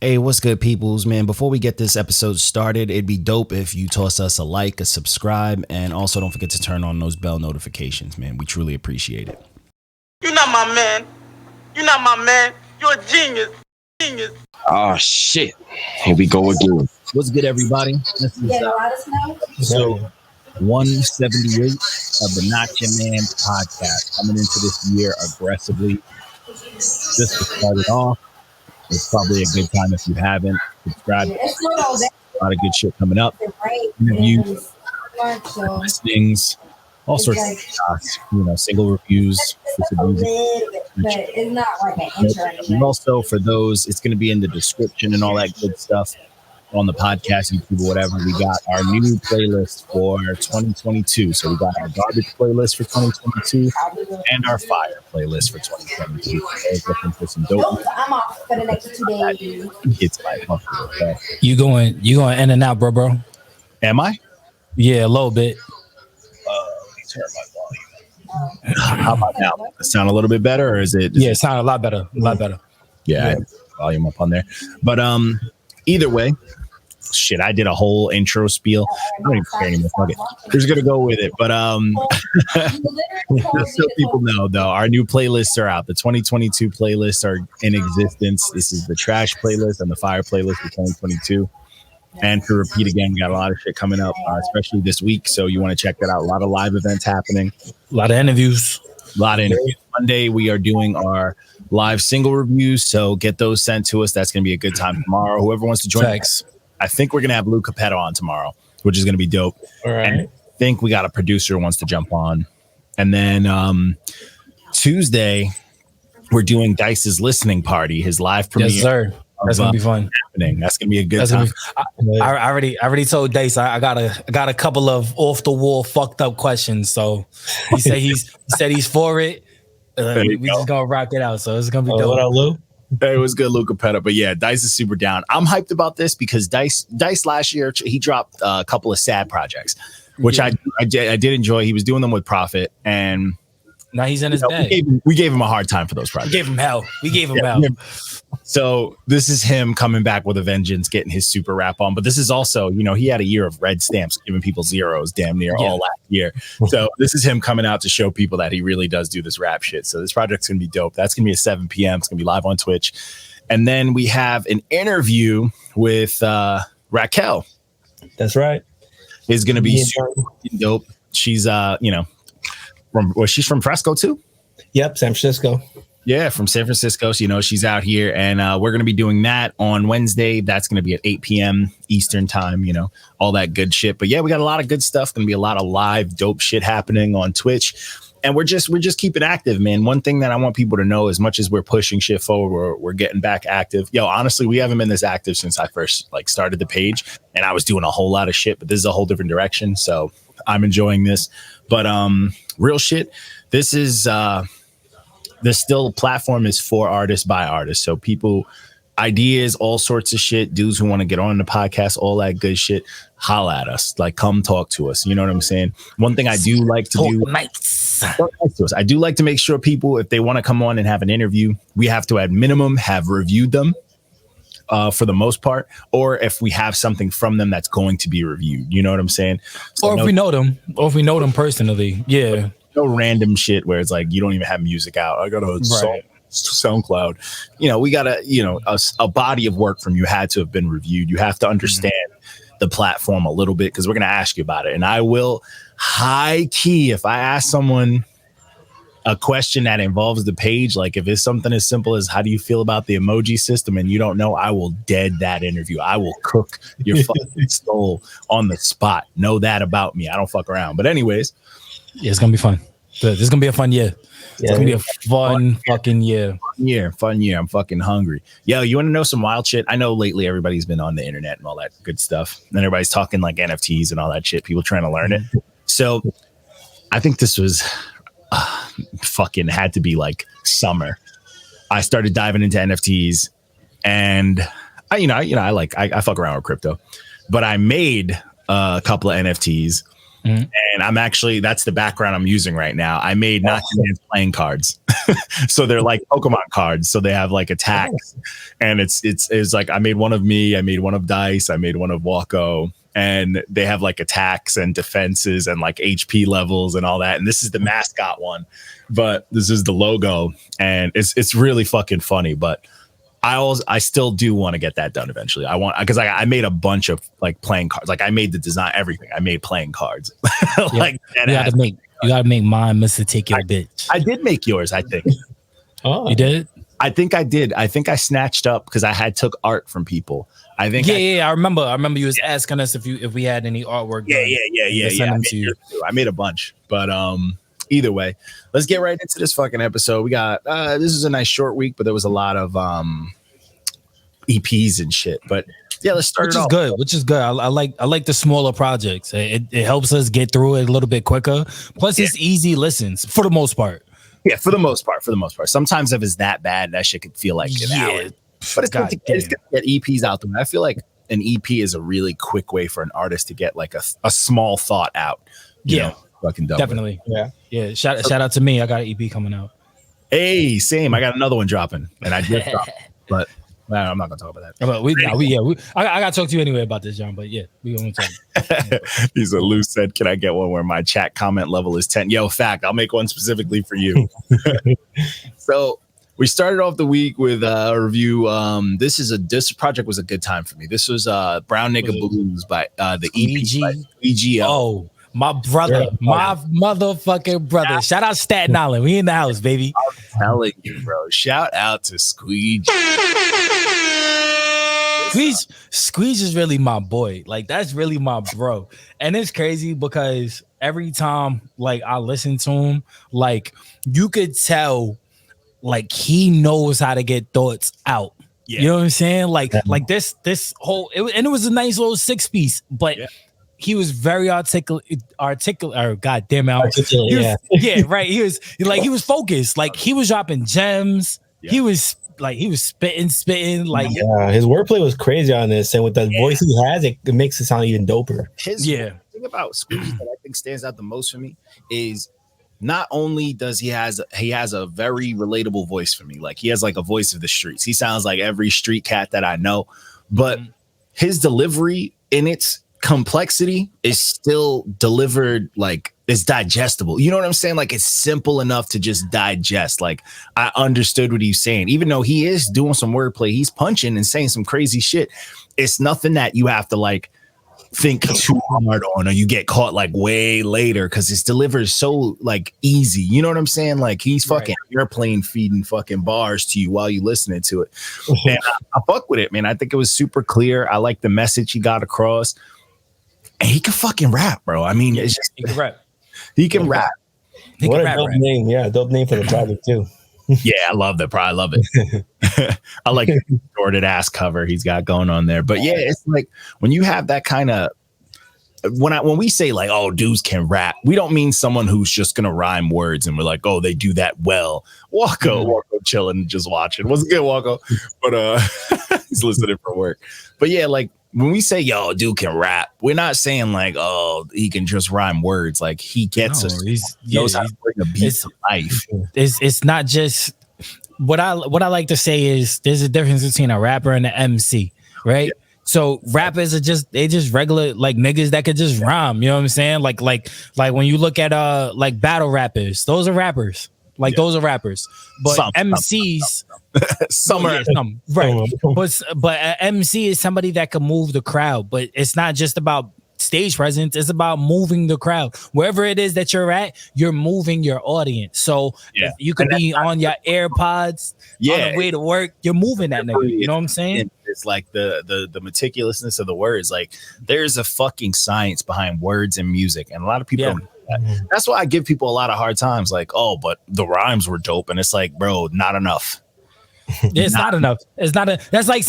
Hey, what's good, peoples, man? Before we get this episode started, it'd be dope if you toss us a like, a subscribe, and also don't forget to turn on those bell notifications, man. We truly appreciate it. You're not my man. You're not my man. You're a genius. Genius. Oh, shit. Here we go again. What's good, everybody? This is episode 178 of the Not Your Man podcast. Coming into this year aggressively. Just to start it off, it's probably a good time if you haven't subscribed. A lot of good shit coming up. Interviews, listings, all sorts of stuff. Single reviews. But it's not like an intro. And also for those, it's going to be in the description and all that good stuff on the podcast, YouTube, or whatever. We got our new playlist for 2022. So we got our garbage playlist for 2022 and our fire playlist for 2022. I was looking for some dope. I'm off for the next 2 days. It's like, okay. You going in and out, bro? Am I? Yeah, a little bit. Let me turn my volume. How about now? Does it sound a little bit better, or is it? Yeah, it sounded a lot better. Yeah, I had volume up on there. But either way, shit, I did a whole intro spiel. I don't even care anymore. Fuck it. We're just gonna go with it. But just so people know, though, our new playlists are out. The 2022 playlists are in existence. This is the trash playlist and the fire playlist for 2022. And to repeat again, we got a lot of shit coming up, especially this week. So you want to check that out. A lot of live events happening. A lot of interviews. Monday, we are doing our live single reviews. So get those sent to us. That's going to be a good time tomorrow. Whoever wants to join us. I think we're going to have Lou Capetto on tomorrow, which is going to be dope. All right. And I think we got a producer who wants to jump on. And then Tuesday, we're doing Dice's listening party, his live premiere. Yes, sir. That's gonna be fun. That's gonna be a good time. I already told Dice I got a couple of off the wall fucked up questions. So he said he's for it. We just gonna rock it out. So it's gonna be dope. What up, Lou? It was good, Lou Capetto. But yeah, Dice is super down. I'm hyped about this because Dice last year he dropped a couple of sad projects, which I did enjoy. He was doing them with Profit, and now he's in his bag. We gave him a hard time for those projects. We gave him hell. So this is him coming back with a vengeance, getting his super rap on. But this is also, he had a year of red stamps, giving people zeros damn near all last year. So this is him coming out to show people that he really does do this rap shit. So this project's going to be dope. That's going to be at 7 p.m. It's going to be live on Twitch. And then we have an interview with Raquel. That's right. It's going to be super dope. She's, she's from Fresco too? Yep, San Francisco. Yeah, from San Francisco. So, she's out here, and we're going to be doing that on Wednesday. That's going to be at 8 p.m. Eastern time, all that good shit. But yeah, we got a lot of good stuff. Going to be a lot of live dope shit happening on Twitch. And we're just keeping active, man. One thing that I want people to know, as much as we're pushing shit forward, we're getting back active. Yo, honestly, we haven't been this active since I first started the page, and I was doing a whole lot of shit, but this is a whole different direction. So I'm enjoying this. But real shit, this is the still platform is for artists by artists. So people, ideas, all sorts of shit, dudes who want to get on the podcast, all that good shit, holla at us. Come talk to us. You know what I'm saying? One thing I do like to do. Nice. I do like to make sure people, if they want to come on and have an interview, we have to at minimum have reviewed them for the most part, or if we have something from them that's going to be reviewed. You know what I'm saying? So or if we know them personally. Yeah. No random shit where it's like you don't even have music out. I got a SoundCloud. We got a body of work from you had to have been reviewed. You have to understand the platform a little bit because we're gonna ask you about it. And I will high key if I ask someone a question that involves the page, like if it's something as simple as how do you feel about the emoji system and you don't know, I will dead that interview. I will cook your fucking soul on the spot. Know that about me. I don't fuck around. But anyways. Yeah, it's gonna be fun. This is gonna be a fun year. It's gonna be a fun fucking year. Fun year. I'm fucking hungry. Yo, you want to know some wild shit? I know lately everybody's been on the internet and all that good stuff. And everybody's talking like NFTs and all that shit. People trying to learn it. So I think this was fucking had to be like summer. I started diving into NFTs, and I fuck around with crypto, but I made a couple of NFTs. And that's the background I'm using right now. I made Not Your Man's playing cards. So they're like Pokemon cards. So they have like attacks. And it's like I made one of me, I made one of Dice, I made one of Walko. And they have like attacks and defenses and like HP levels and all that. And this is the mascot one, but this is the logo. And it's really fucking funny. But I still do want to get that done eventually. Because I made a bunch of like playing cards. Like I made the design, everything. I made playing cards. Like you gotta make mine, Mr. Take Your Bitch. I did make yours, I think. Oh, you did? I think I did. I think I snatched up because I had took art from people. I think. I remember. I remember you was asking us if we had any artwork. I made a bunch, but either way, let's get right into this fucking episode. We got this is a nice short week, but there was a lot of EPs and shit. But yeah, let's start. Which is good. I like the smaller projects. It helps us get through it a little bit quicker. Plus, it's easy listens for the most part. Yeah, for the most part. Sometimes if it's that bad, that shit could feel like an hour. But it's good to get EPs out there. I feel like an EP is a really quick way for an artist to get like a small thought out. You know, fucking definitely. Yeah. Shout out to me. I got an EP coming out. Hey, same. I got another one dropping, and I just dropped it. But I'm not gonna talk about that. But I gotta talk to you anyway about this, John. But yeah, we gonna talk. He's a loose said, "Can I get one where my chat comment level is 10?" Yo, fact, I'll make one specifically for you. So we started off the week with a review. This project was a good time for me. This was Brown Nigga Bluez by the Squeegie. Oh, my brother, my motherfucking brother. Shout out Staten Island. We in the house, baby. I'm telling you, bro. Shout out to Squeegie. Squeeze is really my boy. Like that's really my bro. And it's crazy because every time like I listen to him, like you could tell like he knows how to get thoughts out. Yeah. You know what I'm saying? Like this whole and it was a nice little 6-piece, but he was very articulate or god damn it. Right. He was focused. Like he was dropping gems. Yeah. He was spitting like his wordplay was crazy on this, and with the voice he has, it makes it sound even doper. The thing about Squeegie that I think stands out the most for me is not only does he has a very relatable voice for me, like he has like a voice of the streets. He sounds like every street cat that I know, but his delivery in its complexity is still delivered like it's digestible. You know what I'm saying? Like it's simple enough to just digest. Like I understood what he's saying, even though he is doing some wordplay. He's punching and saying some crazy shit. It's nothing that you have to like think too hard on, or you get caught like way later because it's delivered so like easy. You know what I'm saying? Like he's fucking airplane feeding fucking bars to you while you listening to it. And I fuck with it, man. I think it was super clear. I like the message he got across. And he can fucking rap, bro. I mean, it's just, he can rap. He can rap. What a dope name. Yeah, dope name for the project, too. Yeah, I love that, bro. I love it. I like the distorted ass cover he's got going on there. But yeah, it's like when you have that kind of when we say like, oh, dudes can rap, we don't mean someone who's just gonna rhyme words and we're like, oh, they do that well. Walko chilling, just watching. Wasn't good, Walko, but he's listening for work. But yeah, like when we say, yo, dude can rap, we're not saying like, oh, he can just rhyme words. Like he gets us. Knows how to bring a beat to life. It's not just what I like to say is there's a difference between a rapper and an MC, right? Yeah. So rappers are just regular like niggas that could just rhyme. You know what I'm saying? Like when you look at like battle rappers, those are rappers. Like those are rappers, but MCs, right? But an MC is somebody that can move the crowd. But it's not just about stage presence; it's about moving the crowd. Wherever it is that you're at, you're moving your audience. So if you could be on your AirPods on the way to work, you're moving that nigga. You know what I'm saying? It's like the meticulousness of the words. Like there's a fucking science behind words and music, and a lot of people don't. That's why I give people a lot of hard times. Like, oh, but the rhymes were dope, and it's like, bro, not enough. It's not enough. It's not. That's like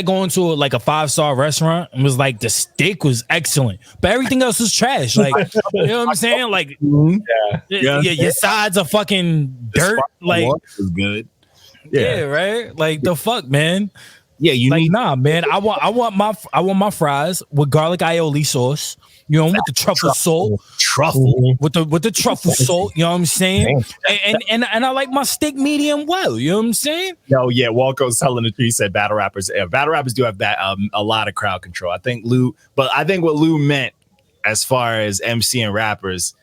going to like a 5-star restaurant and was like the steak was excellent, but everything else was trash. Like, you know what I'm saying? Like, your sides are fucking dirt. Like, was good. Yeah, right. Like the fuck, man. Yeah, you like need man. I want my fries with garlic aioli sauce. You know, with the truffle salt. Truffle. With the truffle salt, you know what I'm saying? And I like my steak medium well, you know what I'm saying? No, yeah, Walco's telling the truth. He said battle rappers do have that a lot of crowd control. I think what Lou meant as far as MC and rappers,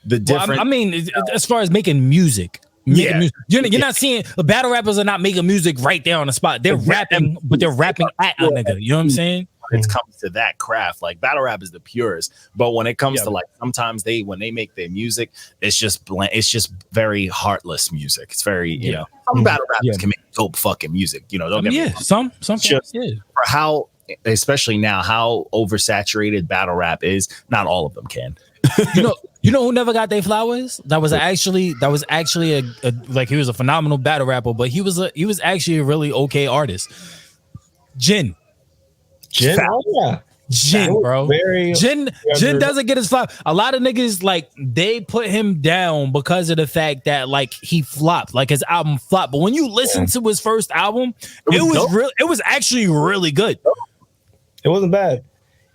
the different. I mean, as far as making music. Music. You're not seeing the battle rappers are not making music right there on the spot. They're rapping, but they're rapping at a nigga. You know what I'm saying? It comes to that craft, like battle rap is the purest. But when it comes to like sometimes when they make their music, it's just very heartless music. It's very you know some battle rappers can make dope fucking music. You know, don't get me wrong. Some just for how, especially now, how oversaturated battle rap is. Not all of them can. You know who never got their flowers? That was actually a like, he was a phenomenal battle rapper, but he was actually a really okay artist. Jin, bro. Jin doesn't get his flowers. A lot of niggas, like, they put him down because of the fact that, like, he flopped, like his album flopped. But when you listen to his first album, it was actually really good. It wasn't bad.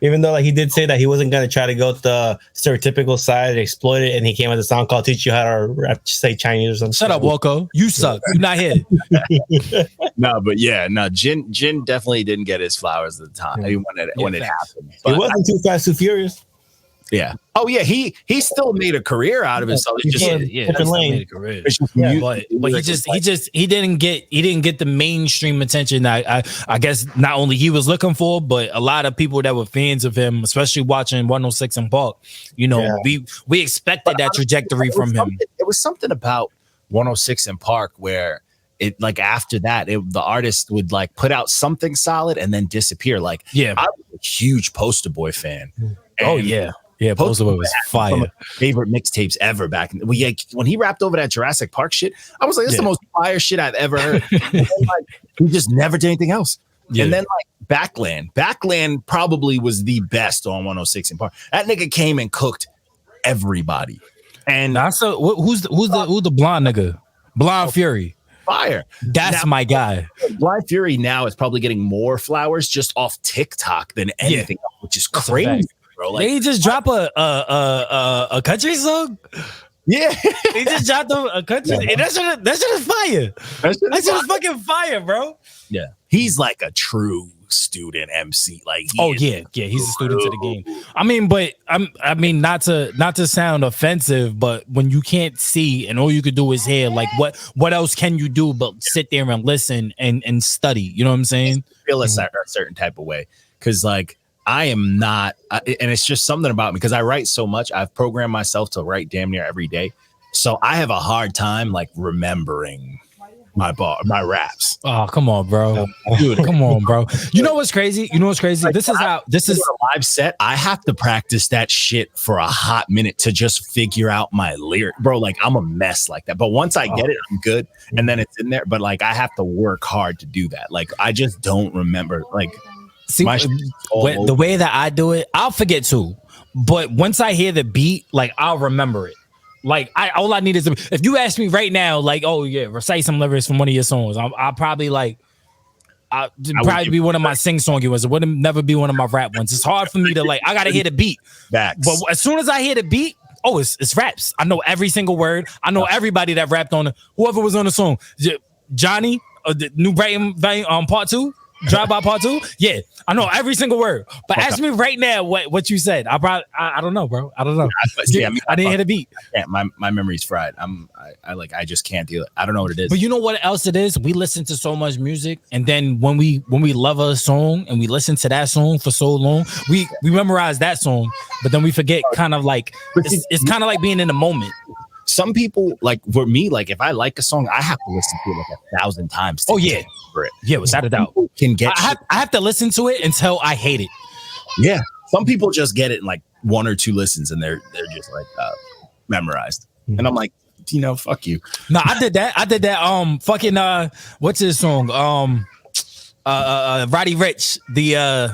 Even though, like, he did say that he wasn't going to try to go the stereotypical side and exploit it, and he came with a song called "Teach You How to Rap, Say Chinese" or something. Shut up, Walco. You suck. You're not here. Jin definitely didn't get his flowers at the time when it happened. But it wasn't Too Fast, Too Furious. Yeah. Oh yeah. He still made a career out of it. So it's just made a career. But he didn't get the mainstream attention I guess not only he was looking for, but a lot of people that were fans of him, especially watching 106 in Park. You know, we expected that trajectory from him. It was something about 106 in Park where it, like, after that, the artist would like put out something solid and then disappear. Like, I was a huge Poster Boy fan. Yeah, Poster Boy was fire. Some of my favorite mixtapes ever back. When he rapped over that Jurassic Park shit, I was like, "This is the most fire shit I've ever heard." And then, like, he just never did anything else. Yeah. And then, like, Backland probably was the best on 106 in Park. That nigga came and cooked everybody. And who's the blonde nigga? Blonde Fury. Fire. That's my guy. Blind Fury now is probably getting more flowers just off TikTok than anything else, which is crazy. Bro, like, they just drop a country song. Yeah, they just dropped a country. And that shit is fire. That shit is fucking fire, bro. Yeah, he's like a true student MC. Like, he's a student to the game. I mean, not to sound offensive, but when you can't see and all you could do is hear, like, what else can you do but sit there and listen and study? You know what I'm saying? Feel a certain type of way, because, like, I am not, and it's just something about me, because I write so much. I've programmed myself to write damn near every day, so I have a hard time, like, remembering my raps. Oh, come on, bro. Dude, come on, bro. You know what's crazy? Like, this is a live set. I have to practice that shit for a hot minute to just figure out my lyric, bro. Like, I'm a mess like that. But once I get it, I'm good, and then it's in there. But, like, I have to work hard to do that. Like, I just don't remember, like. See, the way that I do it, I'll forget too. But once I hear the beat, like, I'll remember it. Like, all I need is if you ask me right now, like, oh yeah, recite some lyrics from one of your songs, I'll probably be one of my sing-songy ones. It would never be one of my rap ones. It's hard for me to, like, I gotta hear the beat. Facts. But as soon as I hear the beat, it's raps. I know every single word. I know everybody that rapped on whoever was on the song. Johnny, the new writing part 2. Drive by part 2. Yeah, I know every single word. But ask me right now what you said. I don't know, bro. I don't know. I didn't hear the beat. My memory's fried. I just can't deal it. I don't know what it is. But you know what else it is? We listen to so much music, and then when we love a song and we listen to that song for so long, we memorize that song, but then we forget. Kind of like it's kind of like being in the moment. Some people, like, for me, like, if I like a song, I have to listen to it like 1,000 times. For it. Yeah, without a doubt. I have to listen to it until I hate it. Yeah, some people just get it in like 1 or 2 listens, and they're just like memorized. And I'm like, fuck you. No, I did that. Fucking what's his song? Roddy Ricch. The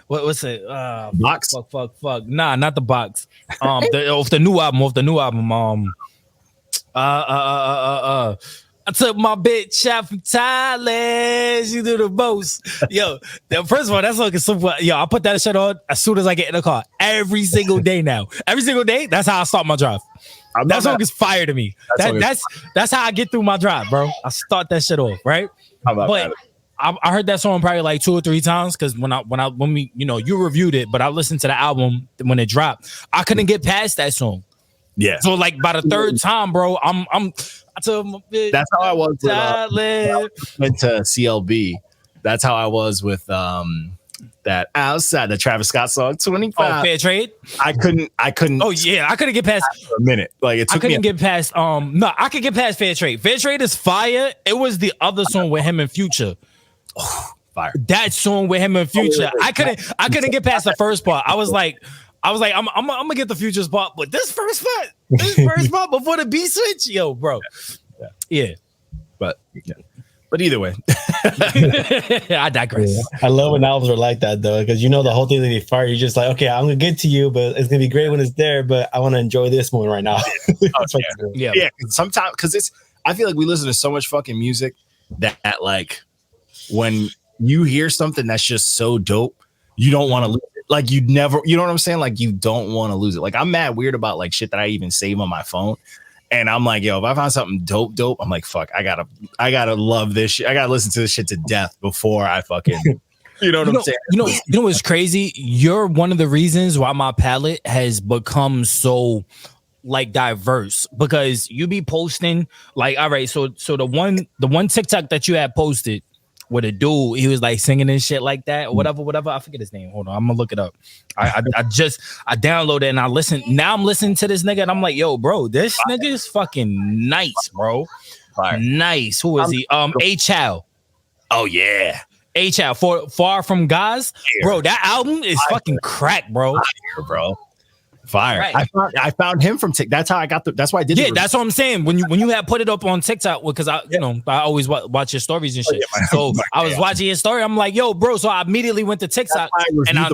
what's it? Box. Fuck. Nah, not the Box. Off the new album. I took my bitch out from Thailand. She do the most. Yo, first of all, that song is super. Yo, I put that shit on as soon as I get in the car. Every single day now. Every single day, that's how I start my drive. That song is fire to me. That's how I get through my drive, bro. I start that shit off, right? But I heard that song probably like 2 or 3 times because when we you reviewed it, but I listened to the album when it dropped. I couldn't get past that song. Yeah. So like by the 3rd time, bro, I told my bitch. That's how I was with, went to CLB. That's how I was with that outside the Travis Scott song 25. Oh, Fair Trade. I couldn't. Oh yeah, I couldn't get past a minute. Like it took I couldn't get past. No, I could get past Fair Trade. Fair Trade is fire. It was the other song with him and Future. Oh, fire. That song with him and Future. I couldn't get past the first part. I was like, I'm gonna get the Future's part, but this first part before the beat switch, yo, bro. Yeah. But either way, I digress. Yeah. I love when albums are like that though, because the whole thing's gonna be fire. You're just like, okay, I'm gonna get to you, but it's gonna be great when it's there. But I want to enjoy this one right now. Yeah. Sometimes because I feel like we listen to so much fucking music that like when you hear something that's just so dope, you don't want to lose it. Like you know what I'm saying? Like you don't want to lose it. Like I'm mad weird about like shit that I even save on my phone. And I'm like, yo, if I find something dope, I'm like, fuck, I gotta love this shit. I gotta listen to this shit to death before I fucking, you know what I'm saying? You know what's crazy? You're one of the reasons why my palette has become so like diverse, because you be posting like, all right, so the one TikTok that you had posted with a dude, he was like singing and shit like that, or whatever. I forget his name. Hold on, I'm gonna look it up. I downloaded it and I listened. Now I'm listening to this nigga and I'm like, yo, bro, this nigga is fucking nice, bro. Fire. Nice. Who is he? A Chow. Oh yeah. A Chow. Far From Guys. Bro, that album is fucking crack, bro. Bro. Fire. Right. I found him from TikTok. That's how I got that's why I did it. Yeah, that's what I'm saying. When you had put it up on TikTok, because I always watch your stories and shit. So I was watching your story. I'm like, yo, bro. So I immediately went to TikTok and I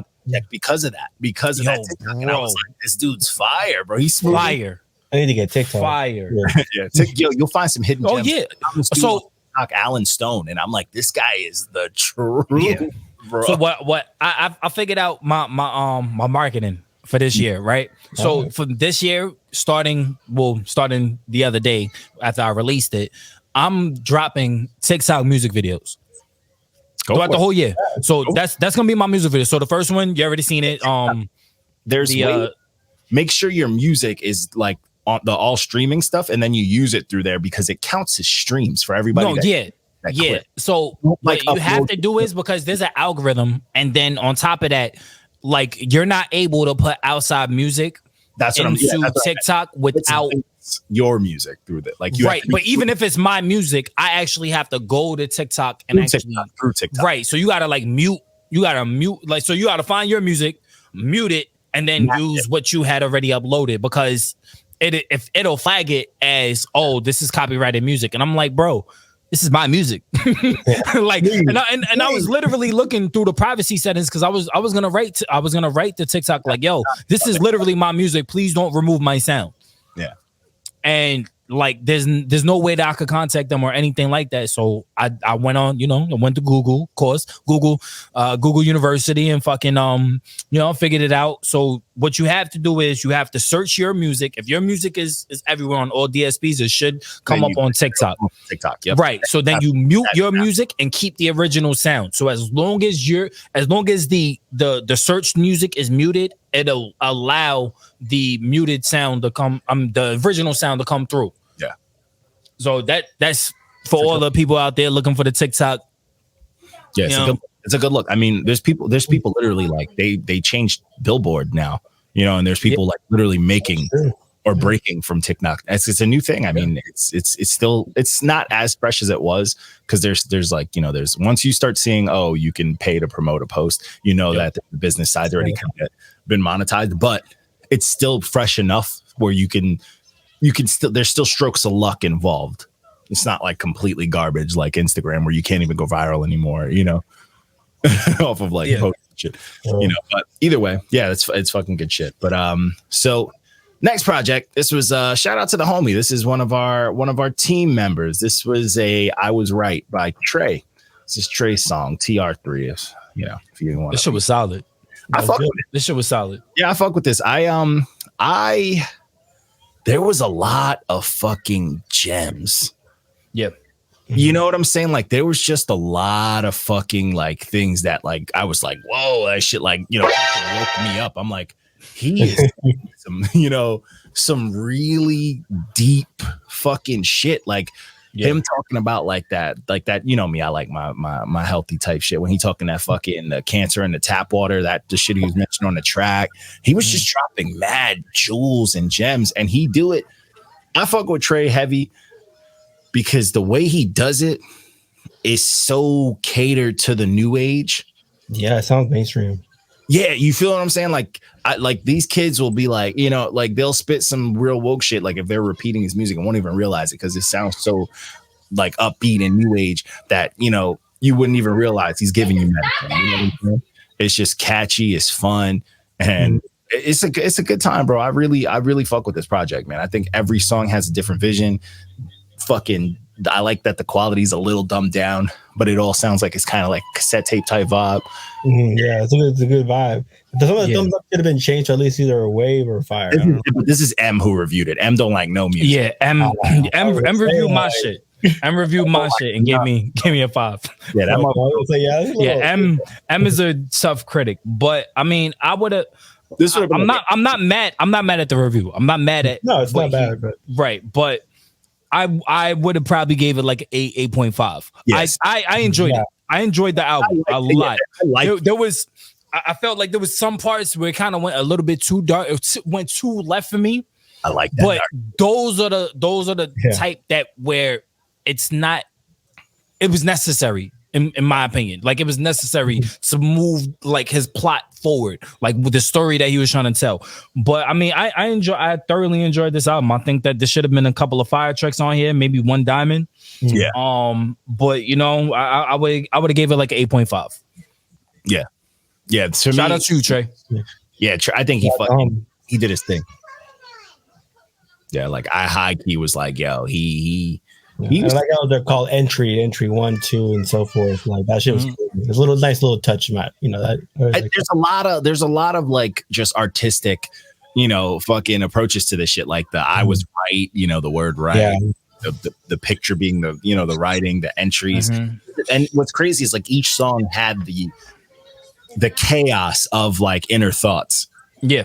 because of that TikTok. And I was like, this dude's fire, bro. He's fire. I need to get TikTok. Fire. Yeah. You'll find some hidden gems. Oh yeah. So Alan Stone, and I'm like, this guy is the truth. Yeah. Bro. So what I figured out my marketing for this year, right? So for this year, starting the other day after I released it, I'm dropping TikTok music videos throughout the whole year. So that's gonna be my music video. So the first one, you already seen it. Make sure your music is like on the all streaming stuff, and then you use it through there because it counts as streams for everybody. So what you have to do is, because there's an algorithm, and then on top of that, like you're not able to put outside music into TikTok without your music through that. Like but even if it's my music, I actually have to go to TikTok and through TikTok. Right. So you gotta mute. Like, so you gotta find your music, mute it, and then use what you had already uploaded, because it'll flag it as, oh, this is copyrighted music, and I'm like, bro, this is my music. Like, and I was literally looking through the privacy settings, because I was gonna write to TikTok like, yo, this is literally my music. Please don't remove my sound. Yeah. And like, there's no way that I could contact them or anything like that. So I went on, I went to Google, of course, Google University, and fucking figured it out. So what you have to do is you have to search your music. If your music is everywhere on all DSPs, it should come up on TikTok. Yep. Right. So then you mute your music and keep the original sound. So as long as the search music is muted, it'll allow the muted sound to come, the original sound to come through. Yeah. So that's for all the people out there looking for the TikTok. Yeah, it's a good look. I mean, there's people literally like they changed Billboard now, and there's people like literally making or breaking from TikTok. It's a new thing. I mean, it's not as fresh as it was, because there's like, there's, once you start seeing, oh, you can pay to promote a post, that the business side's already kind of been monetized, but it's still fresh enough where you can still, there's still strokes of luck involved. It's not like completely garbage like Instagram, where you can't even go viral anymore, off of like post shit, but either way, yeah, it's fucking good shit. But so Next project. This was shout out to the homie. This is one of our team members. This was I Was Right by Trey. This is Trey's song, TR3. If you want. This shit was solid. I fuck with it. This shit was solid. Yeah, I fuck with this. There was a lot of fucking gems. Yep. You know what I'm saying? Like there was just a lot of fucking like things that like I was like, whoa, that shit like, woke me up. I'm like, he is some really deep fucking shit. Like him talking about like that, me, I like my healthy type shit. When he talking that fucking the cancer in the tap water, that the shit he was mentioning on the track, he was just dropping mad jewels and gems, and he do it. I fuck with Trey heavy because the way he does it is so catered to the new age. Yeah, it sounds mainstream. Yeah, you feel what I'm saying? Like, these kids will be like, like they'll spit some real woke shit. Like if they're repeating his music and won't even realize it because it sounds so like upbeat and new age that you wouldn't even realize he's giving you medicine. You know what I'm saying? It's just catchy, it's fun, and it's a good time, bro. I really fuck with this project, man. I think every song has a different vision. I like that the quality's a little dumbed down, but it all sounds like it's kind of like cassette tape type vibe. Yeah, it's a good vibe. Some of the thumbs up could have been changed to at least either a wave or a fire. This is M who reviewed it. M don't like no music. Yeah, M reviewed my shit. M reviewed my shit and gave me a 5. Yeah, M is a tough critic, but I mean, I would have. I'm not mad. I'm not mad at the review. I'm not mad at. No, it's not bad, but right, but. I would have probably gave it like 8.5. Yes. I enjoyed it. I enjoyed the album a lot. I felt like there was some parts where it kind of went a little bit too dark. It went too left for me. I like that. But those are the type that where it's not. It was necessary in my opinion. Like it was necessary to move like his plot forward, like with the story that he was trying to tell. But I mean, I thoroughly enjoyed this album. I think that there should have been a couple of fire tracks on here, maybe one diamond. Yeah. But I would have gave it like an 8.5. Yeah. Yeah. Shout out to you, Trey. Yeah, I think he did his thing. Yeah, like I high key was like, yo, he was, I like how they're called entry 1, 2, and so forth. Like that shit was cool. It's a nice little touch, Matt. There's a lot of like just artistic, fucking approaches to this shit. Like the I was right, the word right, the picture being the the writing, the entries, and what's crazy is like each song had the chaos of like inner thoughts. Yeah.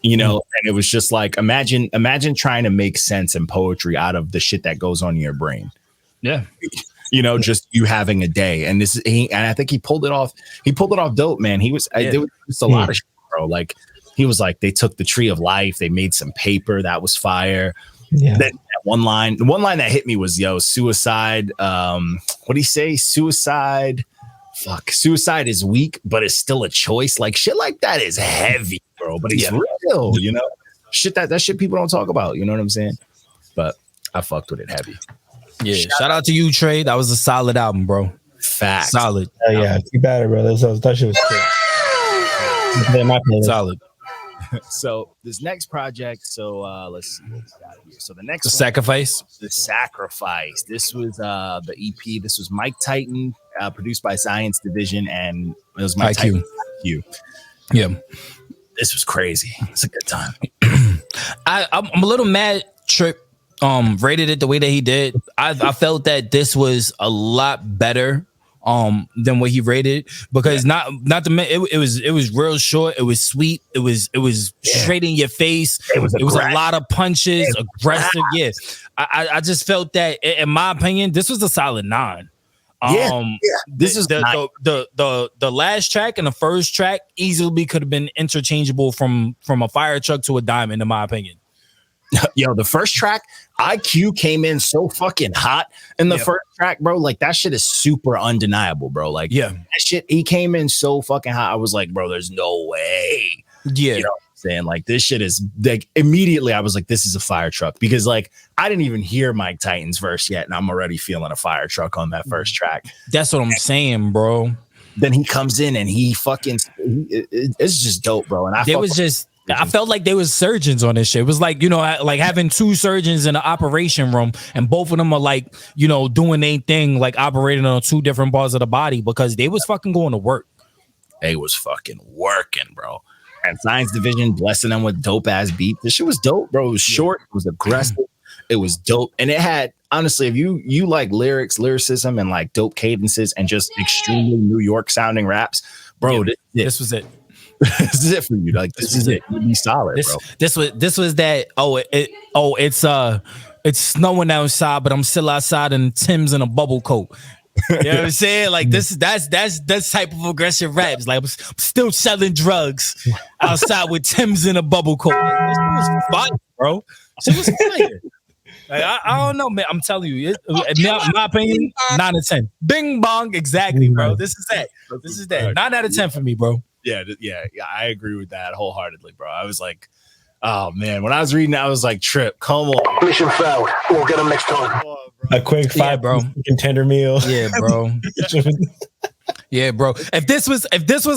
And it was just like imagine trying to make sense and poetry out of the shit that goes on in your brain. Yeah. Just you having a day. And and I think he pulled it off. He pulled it off dope, man. There was just a lot of shit, bro. Like he was like, they took the tree of life, they made some paper that was fire. Yeah. The one line that hit me was, suicide. What do you say? Suicide is weak, but it's still a choice. Like shit like that is heavy, bro. But it's real, shit that shit people don't talk about. You know what I'm saying? But I fucked with it heavy. Yeah. Shout out to you, Trey. That was a solid album, bro. Fact. Solid. Yeah, keep at it, bro. That shit was cool. Solid. So this next project, let's see what we got here. So the next Sacrifice. The Sacrifice. This was the EP. This was Mike Titan, produced by Science Division, and it was Mike Titan. Yeah. This was crazy. It's a good time. I'm a little mad Trip rated it the way that he did. I felt that this was a lot better than what he rated, because not it was real short, it was sweet, it was straight in your face, it was a lot of punches, aggressive. I just felt that, in my opinion, this was a solid 9. This is the last track and the first track easily could have been interchangeable from a fire truck to a diamond, in my opinion. Yo, the first track, IQ came in so fucking hot in the first track, bro. Like that shit is super undeniable, bro. Like that shit, he came in so fucking hot. I was like, bro, there's no way. Yeah. You know what I'm saying? Like this shit is like, immediately I was like, this is a fire truck, because like I didn't even hear Mike Titan's verse yet, and I'm already feeling a fire truck on that first track. That's what I'm saying, bro. Then he comes in and he fucking, it's just dope, bro. And I felt like they was surgeons on this shit. It was like, like having two surgeons in an operation room and both of them are like, doing their thing, like operating on two different parts of the body because they was fucking going to work. They was fucking working, bro. And Science Division blessing them with dope ass beat. This shit was dope, bro. It was short. It was aggressive. It was dope. And it had, honestly, if you like lyricism and like dope cadences and just extremely New York sounding raps, bro, this was it. This is it for you. Like this is it. You'd be solid, bro. This was that. It's snowing outside, but I'm still outside in Tim's in a bubble coat. You know what I'm saying? Like that's type of aggressive raps. Like I'm still selling drugs outside with Tim's in a bubble coat. Like, this was fire, bro. Shit was fire. Like, I don't know, man. I'm telling you, in my opinion, 9 out of 10. Bing bong, exactly, bro. This is that. This is that. 9 out of 10 for me, bro. Yeah, I agree with that wholeheartedly, bro. I was like, oh man, when I was reading, I was like, Trip, come on. Mission failed. We'll get him next time. A quick 5 bro contender meal. Yeah, bro. Yeah, bro. If this was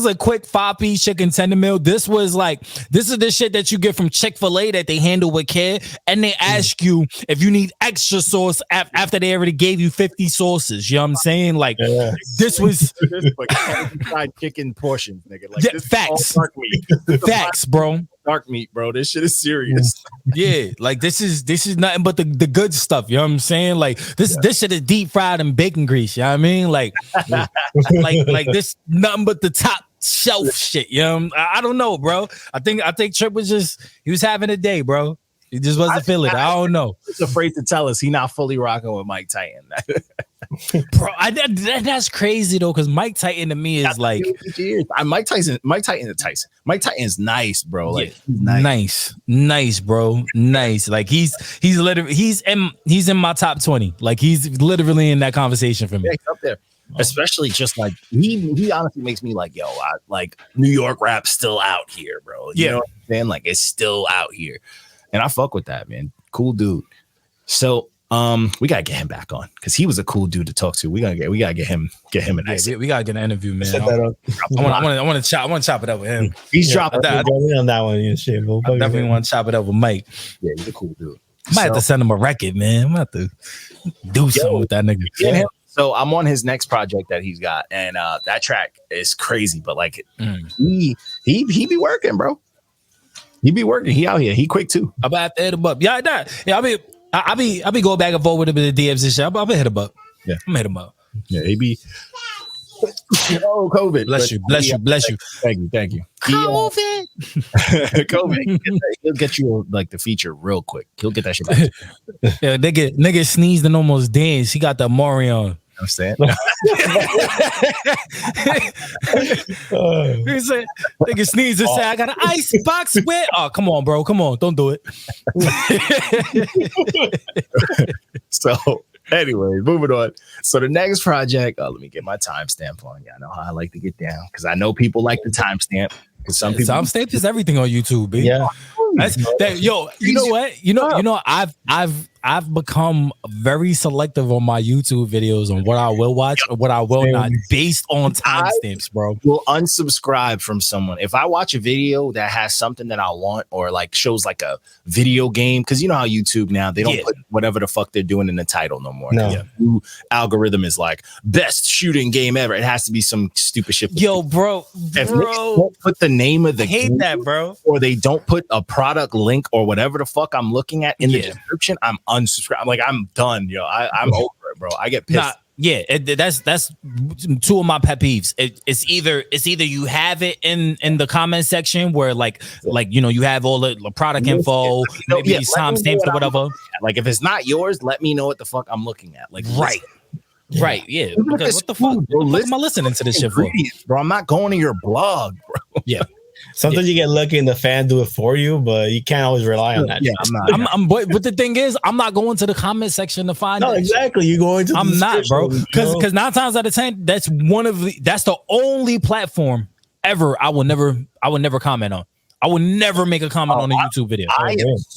a quick 5-piece chicken tender meal, this is the shit that you get from Chick-fil-A that they handle with care, and they ask you if you need extra sauce after they already gave you 50 sauces. You know what I'm saying? Like this was fried chicken portions, nigga. Like this facts, dark meat. Facts, bro. Dark meat, bro. This shit is serious. Yeah, like this is nothing but the good stuff. You know what I'm saying? Like this shit is deep fried in bacon grease. You know what I mean? Like this nothing but the top shelf shit. You know? I don't know, bro. I think Trip was he was having a day, bro. He just wasn't feeling it. I don't know. He's afraid to tell us he not fully rocking with Mike Titan. Bro, that's crazy though, because Mike Titan to me is like Mike Titan is nice, bro. Like nice, bro. Nice. Like he's literally he's in my top 20. Like he's literally in that conversation for me. Yeah, he's up there. Especially just like he honestly makes me like, yo, like New York rap still out here, bro. You know what I'm saying? Like it's still out here. And I fuck with that, man. Cool dude. So we gotta get him back on because he was a cool dude to talk to. We gotta get him a nice. We gotta get an interview, man. I want to chop it up with him. He's dropping that on that one. Yeah, shit. I definitely want to chop it up with Mike. Yeah, he's a cool dude. Might have to send him a record, man. I'm about to do something with that nigga. Yeah. So I'm on his next project that he's got, and that track is crazy. But like he be working, bro. He be working. He out here. He quick too. I'm about to hit him up. Yeah, I be going back and forth with him in the DMs and shit. I'll hit him up. Yeah, I'm hit him up. Yeah, he be. Oh, COVID. Bless you. Thank you. COVID. COVID. He'll get you like the feature real quick. He'll get that shit back. Yeah, nigga sneezed and almost danced. He got the Maury on. I'm saying. He said, nigga sneezed and said, I got an ice box with. Oh, come on, bro. Come on. Don't do it. So anyway, moving on. So the next project, let me get my timestamp on. Yeah, I know how I like to get down because I know people like the timestamp. Because some people timestamp is everything on YouTube, baby. Yeah. Yo, you know what? You know, I've become very selective on my YouTube videos on what I will watch or what I will not, based on timestamps, bro. Will unsubscribe from someone if I watch a video that has something that I want or like shows like a video game, because you know how YouTube now they don't put whatever the fuck they're doing in the title no more. No. The new algorithm is like best shooting game ever. It has to be some stupid shit. Yo, bro, if they don't put the name of the game, that, bro, or they don't put a product link or whatever the fuck I'm looking at in the description, I'm unsubscribed. I'm like, I'm done, yo. I'm over it, bro. I get pissed. That's two of my pet peeves. It's either you have it in the comment section where like you have all the product info, maybe timestamps or whatever. Like if it's not yours, let me know what the fuck I'm looking at. Like right, yeah. Because what the fuck, bro? What am I listening to this shit for, bro? I'm not going to your blog, bro. Yeah. Sometimes you get lucky and the fan do it for you, but you can't always rely on that. Yeah, but the thing is, I'm not going to the comment section to find. No, exactly. You going to? I'm not, bro. Because 9 times out of 10, that's the only platform ever I will never comment on. I will never make a comment on a YouTube video. I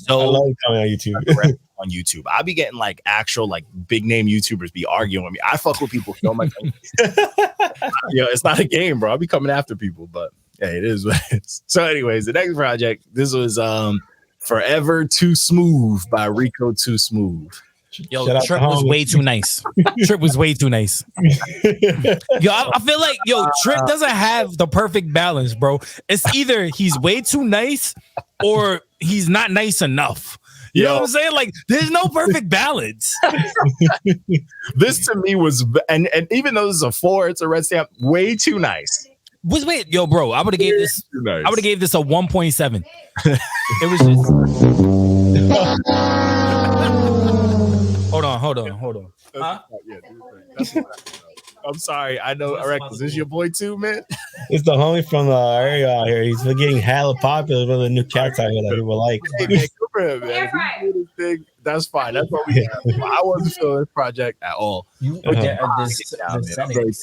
love commenting on YouTube. On YouTube, I be getting like actual like big name YouTubers be arguing with me. I fuck with people so much. It's not a game, bro. I be coming after people, but Hey, it is what it is. So, anyways, the next project, this was Forever Too Smoove by Rico Too Smoove. Yo, Trip was way too nice. Trip was way too nice. Yo, I feel like Trip doesn't have the perfect balance, bro. It's either he's way too nice or he's not nice enough. You know what I'm saying? Like, there's no perfect balance. This to me was, and even though this is a 4, it's a red stamp, way too nice. Wait, yo, bro, I would have gave this. Nice. I would have gave this a 1.7. It was just. Hold on. Huh? I'm sorry. I know, Eric. Is this your boy too, man? It's the homie from the area out here. He's getting hella popular with a new character that people like. Hey, man, good for him, man. If he did his thing, that's fine. That's what we have. I wasn't feeling this project at all. You I'm very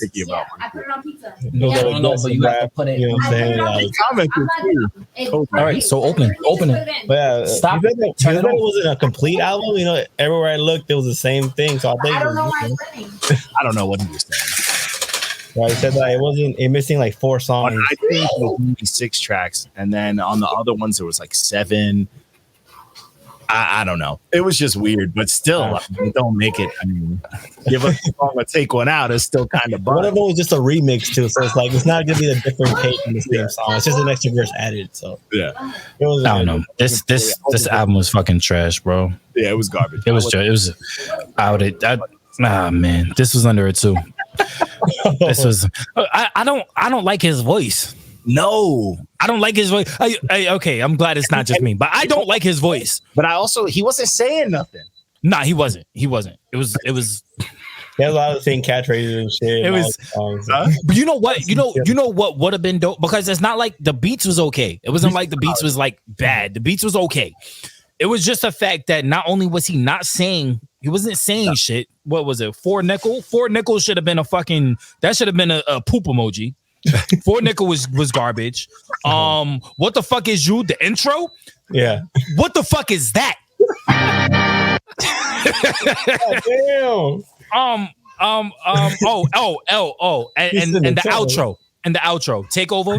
picky about I put it on pizza. No, but you have to put it. You know what I'm saying? commented too. All right, so open it. But yeah, Stop. You said that it wasn't a complete album. You know, everywhere I looked, it was the same thing. So I think I don't know why it's running. I don't know what he was saying. Right, he said that it missing like 4 songs. I think it was 6 tracks, and then on the other ones there was like 7. I don't know. It was just weird, but still, don't make it. I mean, give us a song or take one out. It's still kind of One of them was just a remix too, so it's like it's not gonna be a different take in the same song. It's just an extra verse added. So yeah, it was. I don't know. This album was fucking trash, bro. Yeah, it was garbage. It was. Nah, man, this was under it too. This was. I don't like his voice. No, I don't like his voice. Okay, I'm glad it's not just me, but I don't like his voice. But he wasn't saying nothing. Nah, he wasn't. It was. He had a lot of the same catchphrases and shit. It was. But you know what? You know what would have been dope, because it's not like the beats was okay. It wasn't like the beats was like bad. The beats was okay. It was just the fact that not only was he not saying, he wasn't saying shit. What was it? 4 nickel. 4 nickel should have been a fucking. That should have been a poop emoji. 4 nickel was garbage. What the fuck is you? The intro? Yeah. What the fuck is that? Damn. And the outro. And the outro. Take over.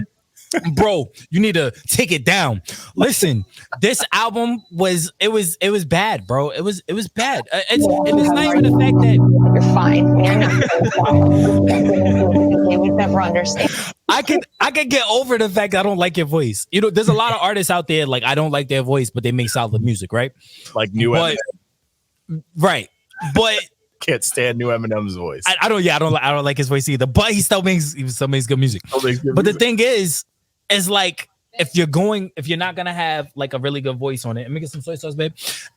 Bro, you need to take it down. Listen, this album was bad, bro. It was bad. And it's not even the fact that you're fine. They would never understand. I can get over the fact that I don't like your voice. You know, there's a lot of artists out there like I don't like their voice, but they make solid music, right? Like New Eminem. Right. But can't stand New Eminem's voice. I don't like his voice either. But he still makes good music. But the thing is like if you're not gonna have like a really good voice on it, let me get some soy sauce, babe.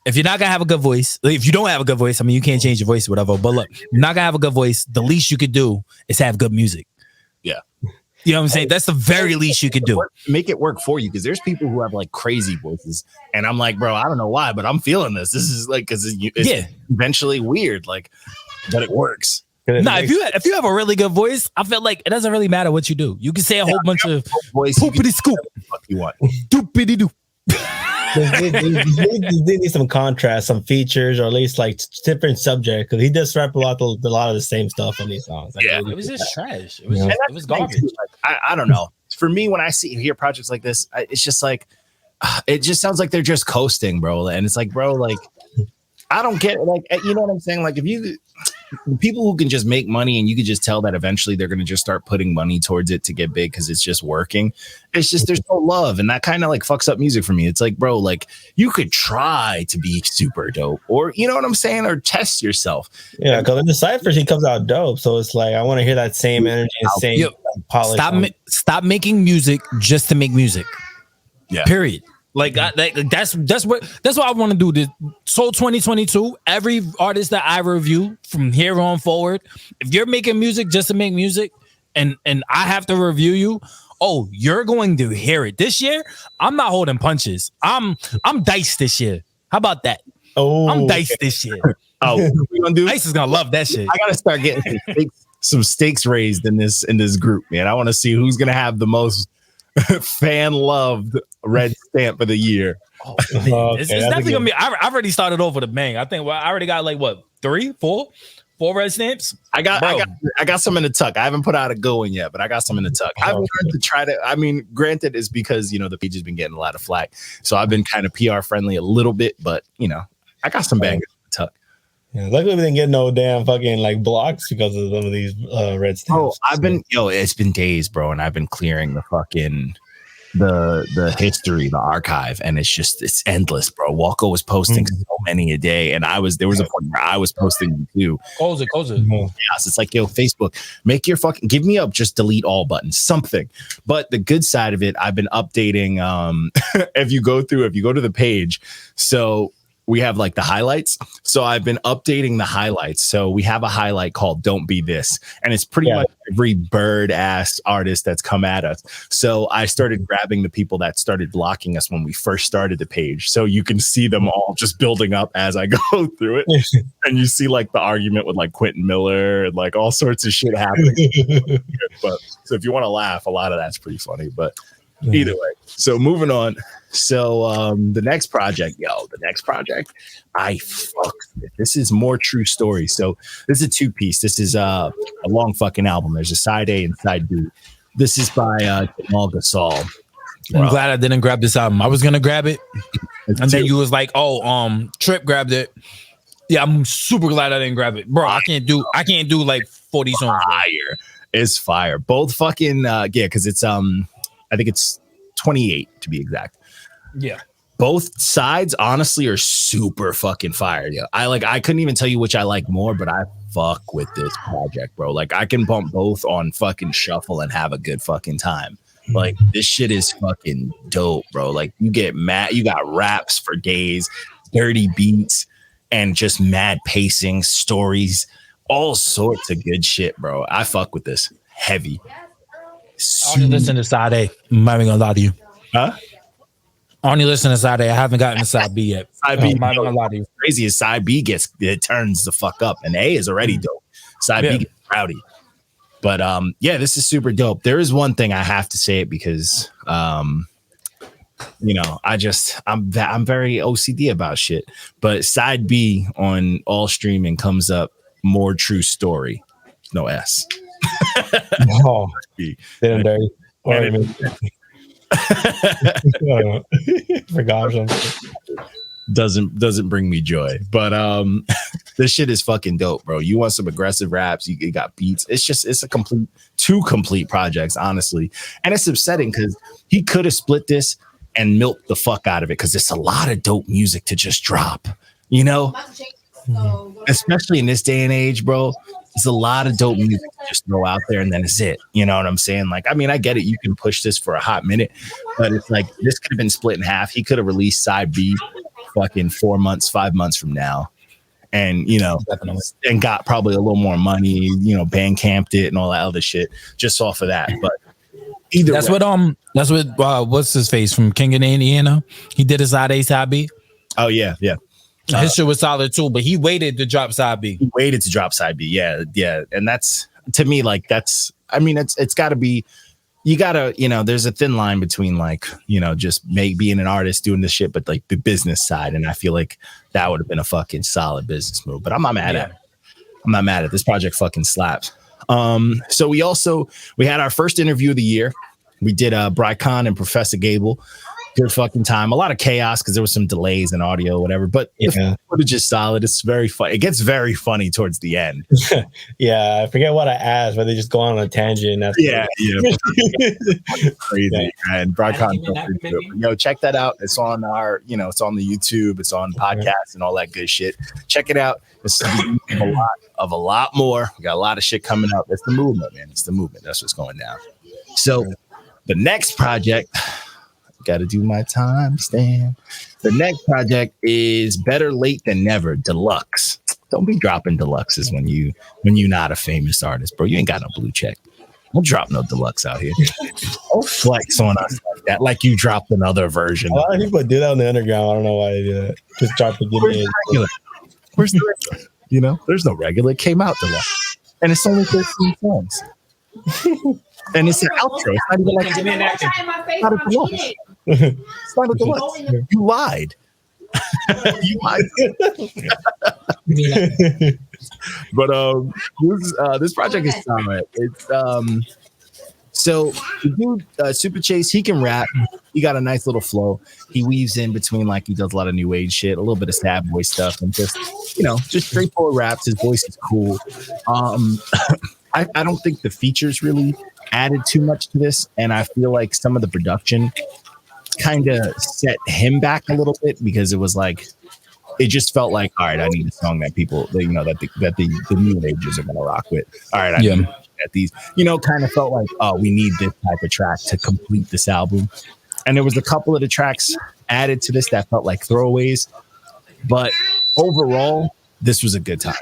If you're not gonna have a good voice, if you don't have a good voice, I mean you can't change your voice or whatever. But look, you're not gonna have a good voice. The least you could do is have good music. Yeah. You know what I'm saying? That's the very least you could do. Make it work for you, because there's people who have like crazy voices, and I'm like, bro, I don't know why, but I'm feeling this. This is like because it's eventually weird, like, but it works. Nah, if you have a really good voice, I feel like it doesn't really matter what you do. You can say a whole bunch of poopity scoop, you want doopity doo. They need some contrast, some features, or at least like different subject, because he does rap a lot of the same stuff on these songs. Like, yeah, it was just trash. It was garbage. I don't know. For me, when I hear projects like this, it's just like it just sounds like they're just coasting, bro. And it's like, bro, like I don't get like, you know what I'm saying? Like if you people who can just make money and you can just tell that eventually they're going to just start putting money towards it to get big because it's just working. It's just there's no love, and that kind of like fucks up music for me. It's like, bro, like you could try to be super dope, or you know what I'm saying, or test yourself. Yeah, because in the cyphers he comes out dope, so it's like I want to hear that same energy and same polish. Stop making music just to make music. Yeah. Period. Like that's what I want to do. This Soul 2022. Every artist that I review from here on forward, if you're making music just to make music, and I have to review you, oh, you're going to hear it. This year, I'm not holding punches. I'm diced this year. How about that? Oh, I'm diced this year. Oh, what we gonna do? Dice is gonna love that shit. I gotta start getting some stakes raised in this group, man. I want to see who's gonna have the most fan loved red stamp of the year. Oh, it's definitely gonna be. I've already started over the bang. I think I already got like what 3, 4. 4 red stamps. I got some in the tuck. I haven't put out a good one yet, but I got some in the tuck. I've learned to try to. I mean, granted, it's because the page has been getting a lot of flack, so I've been kind of PR friendly a little bit. But I got some bangers in the tuck. Yeah, luckily we didn't get no damn fucking like blocks because of some of these red stamps. Oh, it's been days, bro, and I've been clearing the fucking the history, the archive, and it's endless, bro. Walko was posting so many a day, and there was a point where I was posting them too. Close it. Yeah, so it's like, Facebook, make your fucking give me up, just delete all buttons, something. But the good side of it, I've been updating. If you go to the page, so we have like the highlights. So I've been updating the highlights. So we have a highlight called Don't Be This. And it's pretty much every bird ass artist that's come at us. So I started grabbing the people that started blocking us when we first started the page. So you can see them all just building up as I go through it. And you see like the argument with like Quentin Miller and like all sorts of shit happening. But so if you want to laugh, a lot of that's pretty funny. But either way, so moving on. So the next project, I fucked with. This is more true story. So this is a 2-piece. This is a long fucking album. There's a side A and side B. This is by Jamal Gasol. I'm glad I didn't grab this album. I was gonna grab it, and then you was like, "Oh, Trip grabbed it." Yeah, I'm super glad I didn't grab it, bro. I can't do like 40 songs. Fire is fire. Both fucking because it's I think it's 28 to be exact. Yeah. Both sides honestly are super fucking fire. Yeah. I couldn't even tell you which I like more, but I fuck with this project, bro. Like I can bump both on fucking shuffle and have a good fucking time. Like this shit is fucking dope, bro. Like you get mad, you got raps for days, dirty beats, and just mad pacing, stories, all sorts of good shit, bro. I fuck with this heavy. I only listen to side A. I'm not even gonna lie to you. Huh? I only listen to side A. I haven't gotten to side B yet. Side B, crazy as side B it turns the fuck up, and A is already dope. Side B gets rowdy. But this is super dope. There is one thing I have to say it because I'm very OCD about shit. But side B on all streaming comes up more true story. No S. Oh, damn dirty. Forgot something. Doesn't bring me joy, but this shit is fucking dope, bro. You want some aggressive raps? You got beats. It's two complete projects, honestly, and it's upsetting because he could have split this and milked the fuck out of it because it's a lot of dope music to just drop, especially in this day and age, bro. There's a lot of dope music to just throw out there and then it's it. You know what I'm saying? Like, I mean, I get it. You can push this for a hot minute, but it's like this could have been split in half. He could have released side B fucking 4 months, 5 months from now. And, and got probably a little more money, band camped it and all that other shit just off of that. But either that's way. That's what what's his face from King of Indiana? He did a side A, side B. Oh, yeah. His shit was solid too, but he waited to drop side B. Yeah. And that's, to me, like, it's got to be, you got to, there's a thin line between like, just being an artist doing this shit, but like the business side. And I feel like that would have been a fucking solid business move, but I'm not mad at it. I'm not mad at it. This project fucking slaps. So we had our first interview of the year. We did Brycon and Professor Gable. Good fucking time. A lot of chaos because there was some delays in audio, whatever. But the footage is solid. It's very fun. It gets very funny towards the end. Yeah, I forget what I asked, but they just go on a tangent. Yeah. Crazy. Yeah. And Broadcom. Check that out. It's on our, it's on the YouTube. It's on podcasts and all that good shit. Check it out. It's a lot more. We got a lot of shit coming up. It's the movement, man. It's the movement. That's what's going down. So the next project. Got to do my time stamp. The next project is Better Late Than Never, Deluxe. Don't be dropping deluxes when you not a famous artist, bro. You ain't got no blue check. Don't drop no deluxe out here. Don't flex on us like that, like you dropped another version. A lot of people do that on the underground. I don't know why they do that. Just drop the regular. Where's the regular? There's no regular. It came out deluxe, and it's only 13 songs. And it's an outro. It's not even like it's not a deluxe. It's not a deluxe. You lied. You lied. But this project is solid. It's so the dude SupaChase, he can rap. He got a nice little flow. He weaves in between, like, he does a lot of new age shit, a little bit of sad boy stuff, and just just straightforward raps. His voice is cool. I don't think the features really added too much to this, and I feel like some of the production kind of set him back a little bit, because it was like, it just felt like, all right, I need a song that people, that the new ages are gonna rock with. All right, at these, kind of felt like, oh, we need this type of track to complete this album. And there was a couple of the tracks added to this that felt like throwaways, but overall, this was a good time.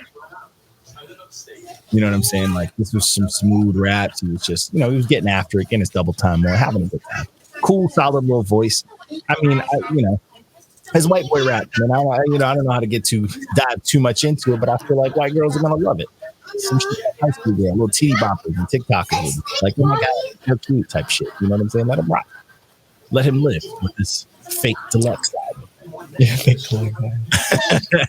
You know what I'm saying? Like, this was some smooth raps. He was just, he was getting after it, getting his double time more, having a good time. Cool, solid little voice. I mean, as white boy rap, man, I don't know how to dive too much into it, but I feel like white girls are gonna love it. Some shit like high school girl, little titty boppers and TikTokers, like, oh my god, they're cute type shit. You know what I'm saying? Let him rock. Let him live with this fake Deluxe album. Yeah, fake Deluxe.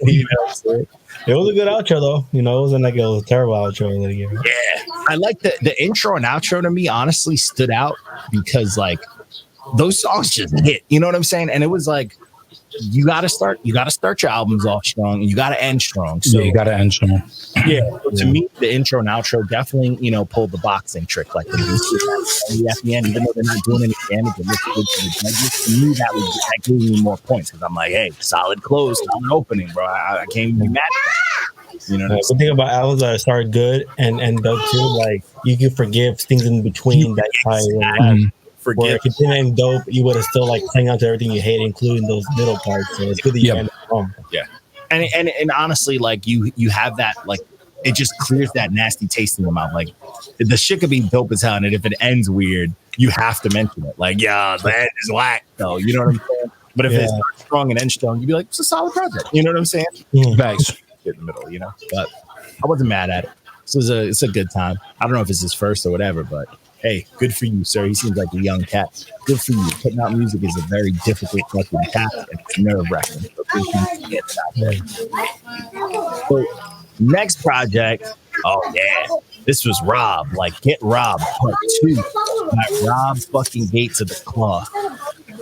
You know what I'm saying? It was a good outro though. It wasn't like a terrible outro that he gave. Yeah, I like the intro and outro. To me, honestly, stood out because, like, those songs just hit. You know what I'm saying? And it was like, you gotta start your albums off strong, and you gotta end strong. So you gotta end strong. Yeah, to me, the intro and outro definitely, pulled the boxing trick, like the at the end, even though they're not doing any damage, it looks good to the judges. To me, that gave me more points, because I'm like, hey, solid close, solid opening, bro. I can't even be mad at that. You know, the thing about albums that start good and dope too, like, you can forgive things in between that time. Where if it didn't end dope, you would have still, like, hang on to everything you hate, including those middle parts. So it's good that you end strong. Yeah, and honestly, like, you have that, like, it just clears that nasty taste in your mouth. Like, the shit could be dope as hell, and if it ends weird, you have to mention it. Like, yeah, the end is whack, though. You know what I'm saying? But if it's strong and end strong, you'd be like, it's a solid project. You know what I'm saying? Thanks. In the middle, But I wasn't mad at it. So it's a good time. I don't know if it's his first or whatever, but hey, good for you, sir. He seems like a young cat. Good for you. Putting out music is a very difficult fucking task, and it's nerve-wracking. So good for you to get it out there. So, next project, oh yeah, this was Rob. Like, Get Robbed Part 2 by Rob fucking Gates of the Claw.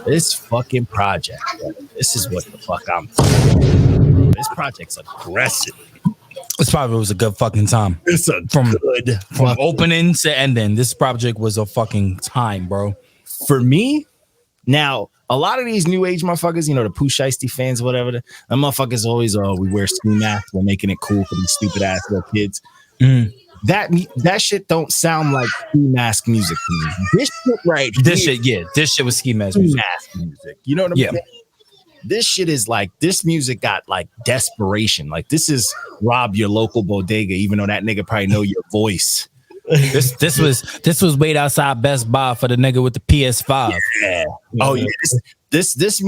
This fucking project, this is what the fuck I'm talking about. This project's aggressive. This probably was a good fucking time. It's from opening to ending. This project was a fucking time, bro. For me, now, a lot of these new age motherfuckers, the Pooh Shiesty fans, whatever, the motherfuckers always, we wear ski masks, we're making it cool for these stupid ass little kids. That shit don't sound like ski mask music to me. This shit right here, this shit was ski mask music. You know what I'm saying? This shit is like, this music got like desperation. Like, this is rob your local bodega, even though that nigga probably know your voice. This was wait outside Best Buy for the nigga with the PS5. Yeah. Oh yeah. This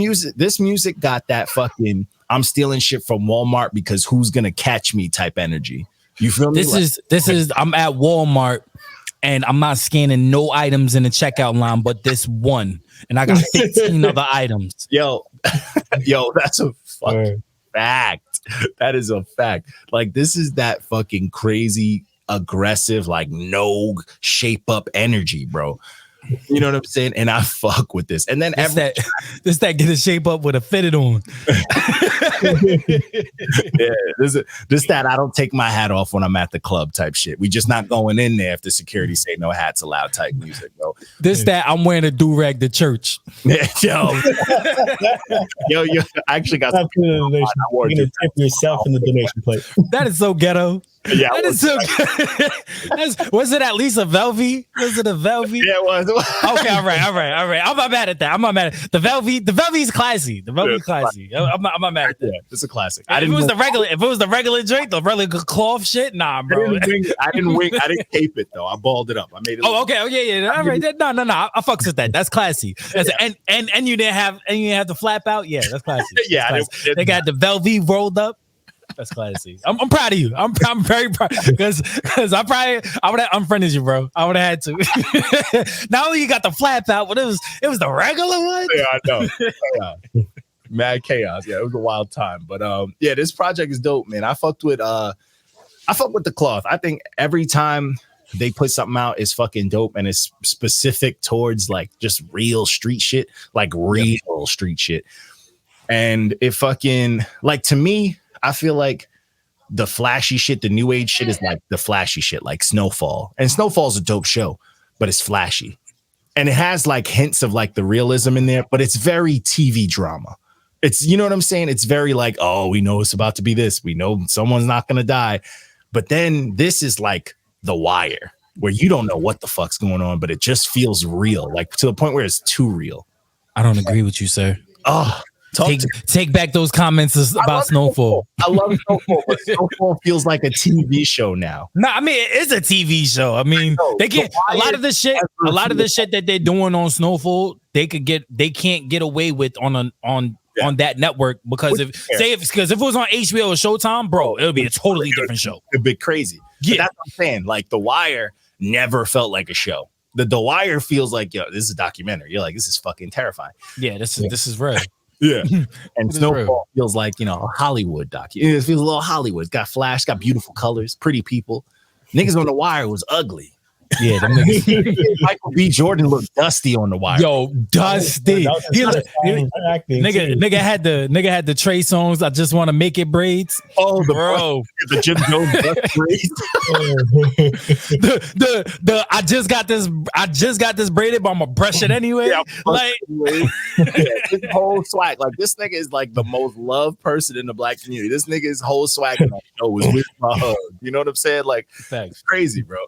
music got that fucking I'm stealing shit from Walmart because who's gonna catch me type energy. You feel me? This is I'm at Walmart and I'm not scanning no items in the checkout line but this one. And I got 15 other items. Yo, that's a fucking fact. That is a fact. Like, this is that fucking crazy, aggressive, like, no shape up energy, bro. You know what I'm saying? And I fuck with this. And then that get a shape up with a fitted on. Yeah, this that I don't take my hat off when I'm at the club type shit. We just not going in there if the security say no hats allowed type music, bro. That I'm wearing a do-rag to church. yo, I actually got some donation. You're gonna tip yourself in the donation plate. That is so ghetto. Yeah, that is so. Was it at least a Velvy? Was it a Velvy? Yeah, it was. Okay, all right. I'm not mad at that. I'm not mad at the Velvy. The Velvy's classy. The Velvy's classy. I'm not mad at that. Yeah, it's a classic. If it was the regular drink, the regular cloth shit, nah, bro. I didn't tape it though. I balled it up. I made it. Oh, okay. Oh, yeah. All right. No. I fucks with that. That's classy. And you didn't have the flap out. Yeah, that's classy. Yeah, that's classy. They got the Velvy rolled up. That's classy. I'm proud of you. I'm very proud because I would have unfriended you, bro. I would have had to. Not only you got the flap out, but it was the regular one. Yeah, I know. Mad chaos. Yeah, it was a wild time. But yeah, this project is dope, man. I fucked with I fuck with the cloth. I think every time they put something out, it's fucking dope, and it's specific towards like just real street shit, like real street shit. And it fucking, like, to me, I feel like the flashy shit, the new age shit is like the flashy shit, like Snowfall. And Snowfall's a dope show, but it's flashy. And it has like hints of like the realism in there, but it's very TV drama. It's, you know what I'm saying? It's very like, oh, we know it's about to be this. We know someone's not going to die. But then this is like The Wire, where you don't know what the fuck's going on, but it just feels real, like to the point where it's too real. I don't agree with you, sir. Oh, take back those comments about Snowfall. I love Snowfall, but Snowfall feels like a TV show now. No, I mean, it's a TV show. I mean, they get a lot of the shit that they're doing on Snowfall, they can't get away with on that network, because if it was on HBO or Showtime, bro, it would be a totally different show. It'd be crazy. Yeah, but that's what I'm saying. Like The Wire never felt like a show. The Wire feels like, yo, this is a documentary. You're like, this is fucking terrifying. Yeah, this is real. Yeah. And Snowfall feels like, a Hollywood docu. It feels a little Hollywood. It's got flash, got beautiful colors, pretty people. Niggas on The Wire was ugly. Yeah, them niggas. Michael B. Jordan looked dusty on The Wire. Yo, dusty. Nigga had the Trey Songz, I just want to make it braids. Oh, the Jim Jones braids. I just got this braided, but I'm gonna brush it anyway. Yeah, his whole swag. Like, this nigga is like the most loved person in the black community. This nigga's whole swag in that show was with my hug. You know what I'm saying? Like, it's crazy, bro.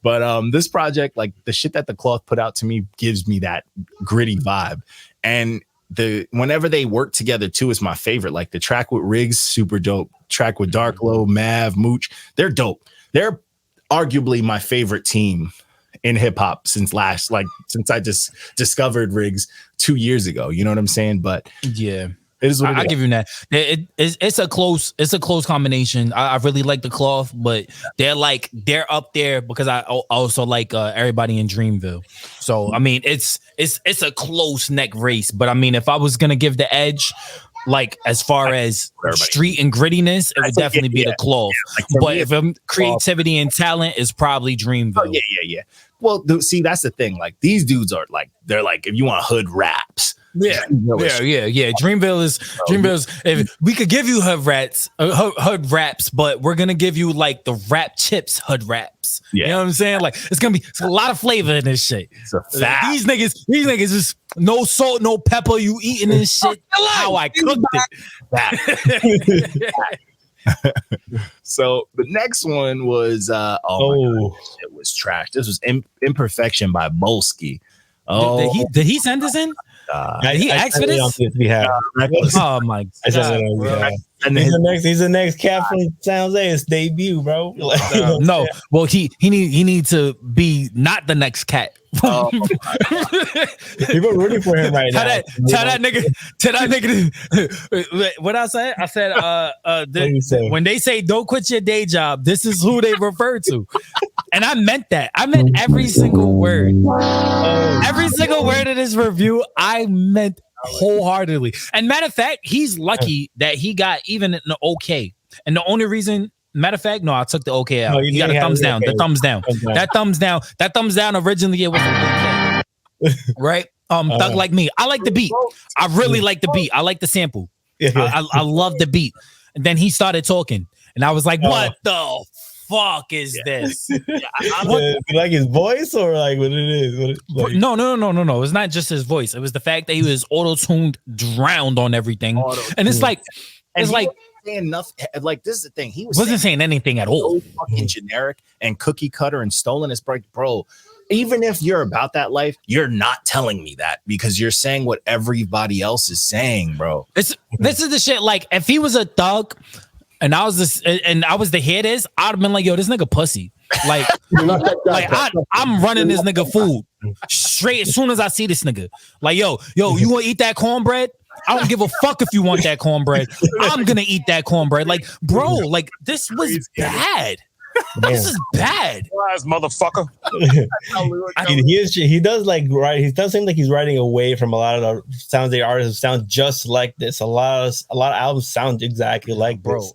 But this project, like the shit that the cloth put out to me, gives me that gritty vibe. And whenever they work together too is my favorite. Like the track with Riggs, super dope. Track with Dark Low, Mav, Mooch, they're dope. They're arguably my favorite team in hip hop since I just discovered Riggs 2 years ago. You know what I'm saying? But yeah. It is what I give you that. It's a close combination. I really like the cloth, but they're up there because I also like everybody in Dreamville. So I mean, it's a close neck race. But I mean, if I was gonna give the edge, like as far as street and grittiness, it would definitely be the cloth. But if creativity and talent, is probably Dreamville. Oh, yeah. Well, see, that's the thing. Like, these dudes are like, they're like, if you want hood raps. Yeah. Dreamville's. If we could give you hood raps, but we're gonna give you like the rap chips hood raps. Yeah. You know what I'm saying? Like, it's a lot of flavor in this shit. These niggas is no salt, no pepper. You eating this shit how I cooked it. So the next one was my God, it was trash. This was Imperfection by Bolski. Did he send this in? Did he ask for this? Oh my God! He's the next cat from Sounds A's debut, bro. No, well he need to be not the next cat. People rooting for him right now. Tell that nigga. What I said? I said when they say don't quit your day job, this is who they refer to. And I meant that. I meant every single word. Every single word of this review, I meant wholeheartedly. And matter of fact, he's lucky that he got even an okay. And the only reason, matter of fact, no, I took the okay out. He got a thumbs down. The thumbs down. That thumbs down originally, it was okay. Right? Thug Like Me. I like the beat. I really like the beat. I like the sample. I love the beat. And then he started talking. And I was like, what the fuck is this? You like his voice or like what it is? No. It's not just his voice. It was the fact that he was auto-tuned, drowned on everything. And it's like saying nothing. Like, this is the thing. He wasn't saying anything at all. So fucking generic and cookie cutter and stolen. It's like, bro, even if you're about that life, you're not telling me that because you're saying what everybody else is saying, bro. This is the shit. Like, if he was a thug and I was the head is, I'd have been like, yo, this nigga pussy. Like, I'm running this nigga food straight as soon as I see this nigga. Like, yo, you want to eat that cornbread? I don't give a fuck if you want that cornbread. I'm gonna eat that cornbread. Like, bro, like this was bad. This is bad. Motherfucker. He does like write. He does seem like he's writing away from a lot of the Sounds Day artists who sound just like this. A lot of albums sound exactly like this.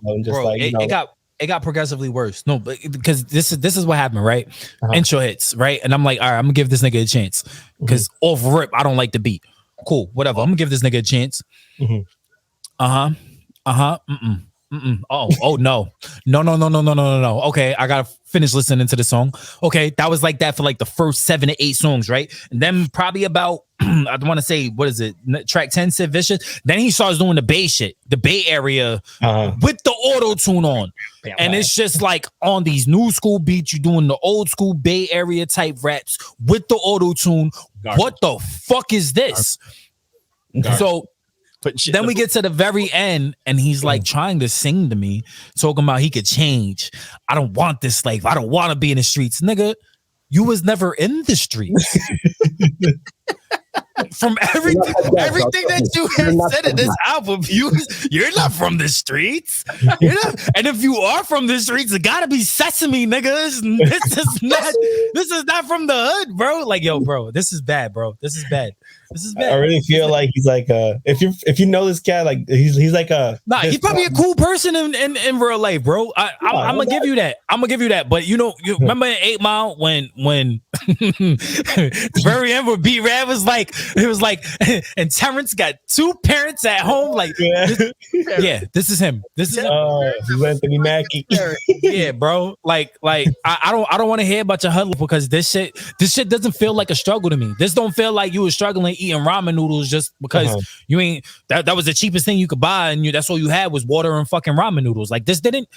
It got progressively worse. No, but because this is what happened, right? Intro hits, right? And I'm like, all right, I'm gonna give this nigga a chance because off rip, I don't like the beat. Cool, whatever. I'm gonna give this nigga a chance. Oh no. Okay, I gotta finish listening to the song. Okay, that was like that for like the first 7 to 8 songs, right? And then probably about I want to say, what is it? Track 10, Sid Vicious. Then he starts doing the Bay shit, the Bay Area with the auto tune on. And it's just like on these new school beats, you're doing the old school Bay Area type raps with the auto tune. What the fuck is this? So then we get to the very end and he's like trying to sing to me, talking about he could change. I don't want this life. I don't want to be in the streets. Nigga, you was never in the streets. From everything that you have said in this album, you're not from the streets. You're not, and if you are from the streets, it gotta be Sesame, niggas. This is not from the hood, bro. Like, yo, bro, this is bad, bro. This is bad. I really feel like he's like if you know this guy, like he's like he's probably a cool person in real life, bro. I'm gonna give you that. But you remember in 8 Mile when the very end where B-Rad was like, it was like, and Terrence got 2 parents at home. Like, this is him. This is him. Anthony Mackie. Yeah, bro. Like I don't want to hear about your huddle because this shit doesn't feel like a struggle to me. This don't feel like you were struggling eating ramen noodles just because you ain't that was the cheapest thing you could buy and that's all you had was water and fucking ramen noodles. Like this didn't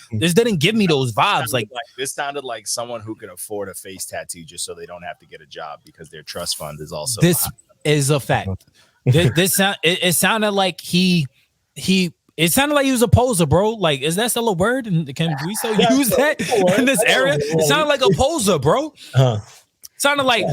give me those vibes. Like this sounded like someone who can afford a face tattoo just so they don't have to get a job because their trust fund is also this is a fact. It sounded like he sounded like he was a poser, bro. Like, is that still a word? And can we still use that in this area? It sounded like a poser, bro. Sounded like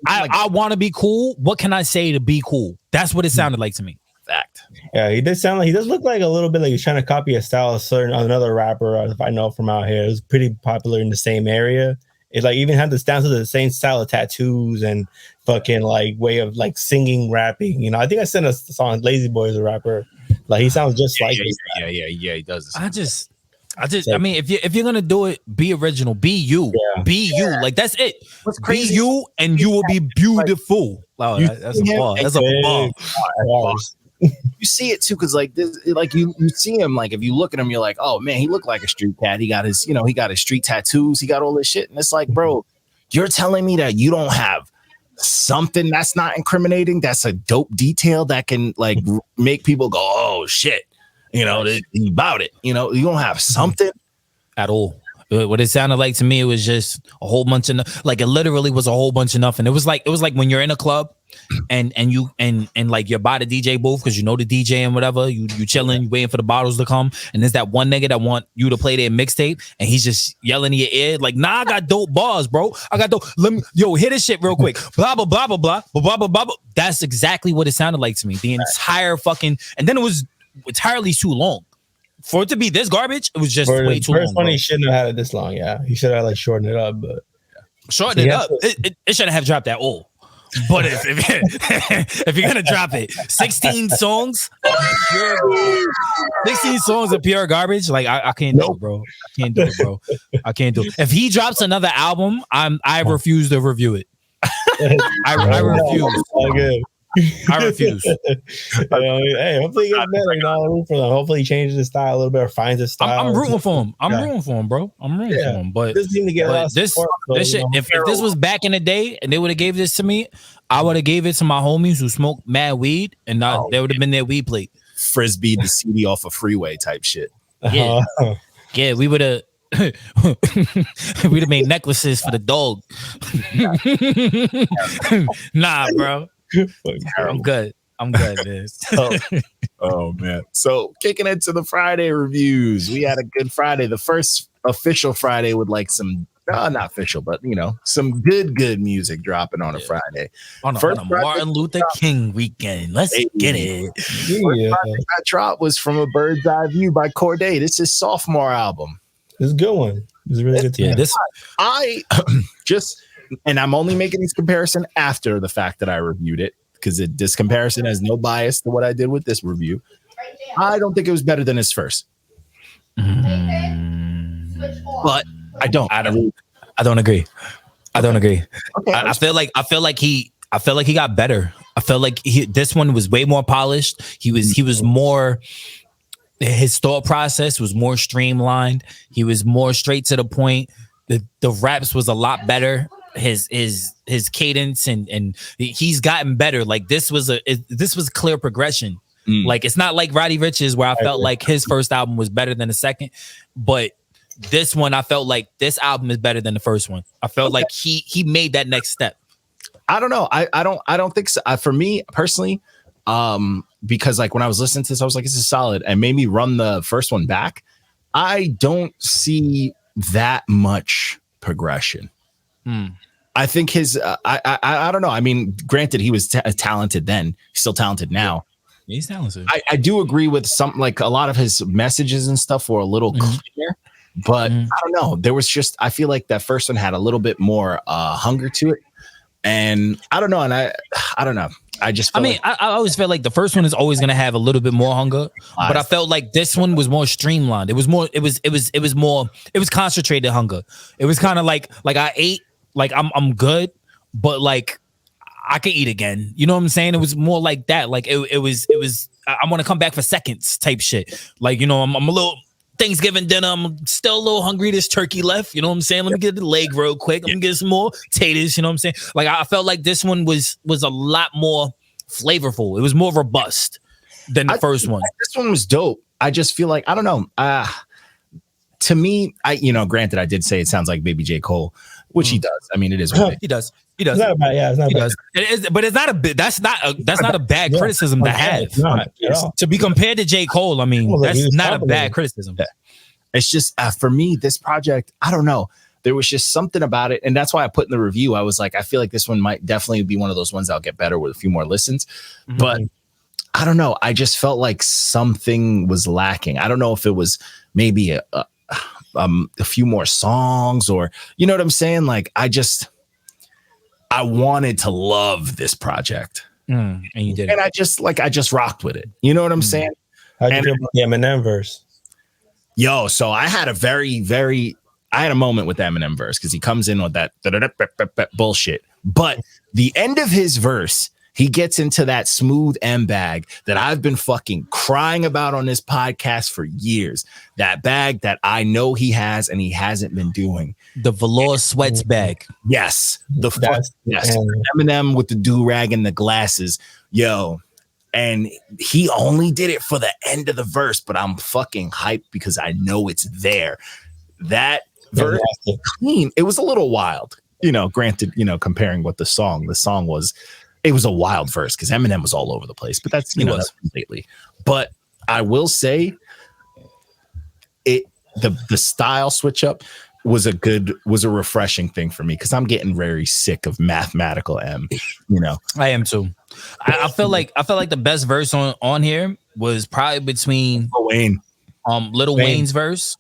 I want to be cool. What can I say to be cool? That's what it sounded like to me. Fact. Yeah, he does look like a little bit like he's trying to copy a style of another rapper if I know from out here. It was pretty popular in the same area. It like even had down to the same style of tattoos and fucking like way of like singing, rapping. You know, I think I sent a song Lazy Boy as a rapper. Like he sounds just like he does. I mean, if you're gonna do it, be original, be you, be you. Like that's it. Be you, and you will be beautiful. Wow, that's a bar. That's a bar. You see it too, because like this, like you see him. Like if you look at him, you're like, oh man, he looked like a street cat. He got his, he got his street tattoos. He got all this shit, and it's like, bro, you're telling me that you don't have something that's not incriminating? That's a dope detail that can like make people go, oh shit. About it. You don't have something at all. What it sounded like to me, it was just a whole bunch of like it literally was a whole bunch of nothing. It was like when you're in a club and you like you're by the DJ booth because you know the DJ and whatever. You chilling, you waiting for the bottles to come, and there's that one nigga that want you to play their mixtape, and he's just yelling in your ear like, "Nah, I got dope bars, bro. I got dope. Hit this shit real quick." Blah blah blah blah blah blah blah blah. That's exactly what it sounded like to me. The entire fucking, and then it was entirely too long for it to be this garbage. It was just way too long. First one, he shouldn't have had it this long. Yeah, he should have like shortened it up, but shorten it up. It shouldn't have dropped at all. But if you're gonna drop it, 16 songs, 16 songs of pure garbage, like I can't do it, bro. I can't do it. If he drops another album, I refuse to review it. I refuse. Okay. I refuse. Hey, hopefully he gets better. Hopefully he changes his style a little bit or finds his style. I'm rooting for him. Rooting for him, bro. I'm rooting for him. But this shit, if this was back in the day and they would have gave this to me, I would have gave it to my homies who smoke mad weed, and they would have been their weed plate. Frisbee the CD off a freeway type shit. Yeah, yeah, we would have. We'd have made necklaces for the dog. Nah, bro. I'm good, man. Oh man. So kicking into the Friday reviews. We had a good Friday. The first official Friday with like some not official, but some good music dropping on a Friday. On a Martin Luther King weekend. Let's get it. Yeah. That drop was From a Bird's Eye View by Cordae. This is sophomore album. It's a good one. It's really good. Yeah, I just, and I'm only making this comparison after the fact that I reviewed it, because this comparison has no bias to what I did with this review. I don't think it was better than his first. But I don't agree. I don't agree. Okay. I feel like he got better. I feel like this one was way more polished. He was more, his thought process was more streamlined. He was more straight to the point. The raps was a lot better. His cadence and he's gotten better. Like this was clear progression. Like it's not like Roddy Ricch's where I felt like his first album was better than the second, but this one I felt like this album is better than the first one. I felt like he made that next step. I don't know. I don't think so. For me personally, because like when I was listening to this, I was like, this is solid, and made me run the first one back. I don't see that much progression. I think his I don't know. I mean, granted, he was talented then. He's still talented now. He's talented. I do agree with some, like a lot of his messages and stuff were a little clear, but I don't know. There was just, I feel like that first one had a little bit more hunger to it, and I don't know. And I don't know. I just, I always felt like the first one is always going to have a little bit more hunger, but I felt like this one was more streamlined. It was concentrated hunger. It was kind of like I ate, like I'm good, but like I can eat again. You know what I'm saying? It was more like that. Like it was I want to come back for seconds type shit. Like, you know, I'm a little Thanksgiving dinner. I'm still a little hungry. There's turkey left. You know what I'm saying? Let me get the leg real quick. Let me get some more taters. You know what I'm saying? Like I felt like this one was a lot more flavorful. It was more robust than the first one. This one was dope. I just feel like, I don't know. To me, granted, I did say it sounds like Baby J. Cole, which he does. I mean, it is what he does. It's not bad. Yeah, it's not bad. It is, but it's not a bit. That's not a bad criticism to have. To be compared to J. Cole, I mean, that's not a bad criticism. Yeah. It's just for me, this project, I don't know. There was just something about it, and that's why I put in the review. I was like, I feel like this one might definitely be one of those ones that'll get better with a few more listens. But I don't know. I just felt like something was lacking. I don't know if it was maybe a few more songs, or you know what I'm saying. Like I wanted to love this project, and you did, and I just rocked with it. You know what I'm saying? How'd you feel about the Eminem verse? Yo, so I had a I had a moment with the Eminem verse because he comes in with that bullshit. But the end of his verse, he gets into that smooth M bag that I've been fucking crying about on this podcast for years. That bag that I know he has and he hasn't been doing. The velour sweats bag. Yes. Yes. Eminem with the do-rag and the glasses. Yo. And he only did it for the end of the verse, but I'm fucking hyped because I know it's there. That verse clean. It was a little wild, granted, comparing what the song was. It was a wild verse because Eminem was all over the place, but that's that's completely. But I will say, the style switch up was a refreshing thing for me because I'm getting very sick of mathematical M. I am too. I feel like the best verse on here was probably between Lil Wayne's verse.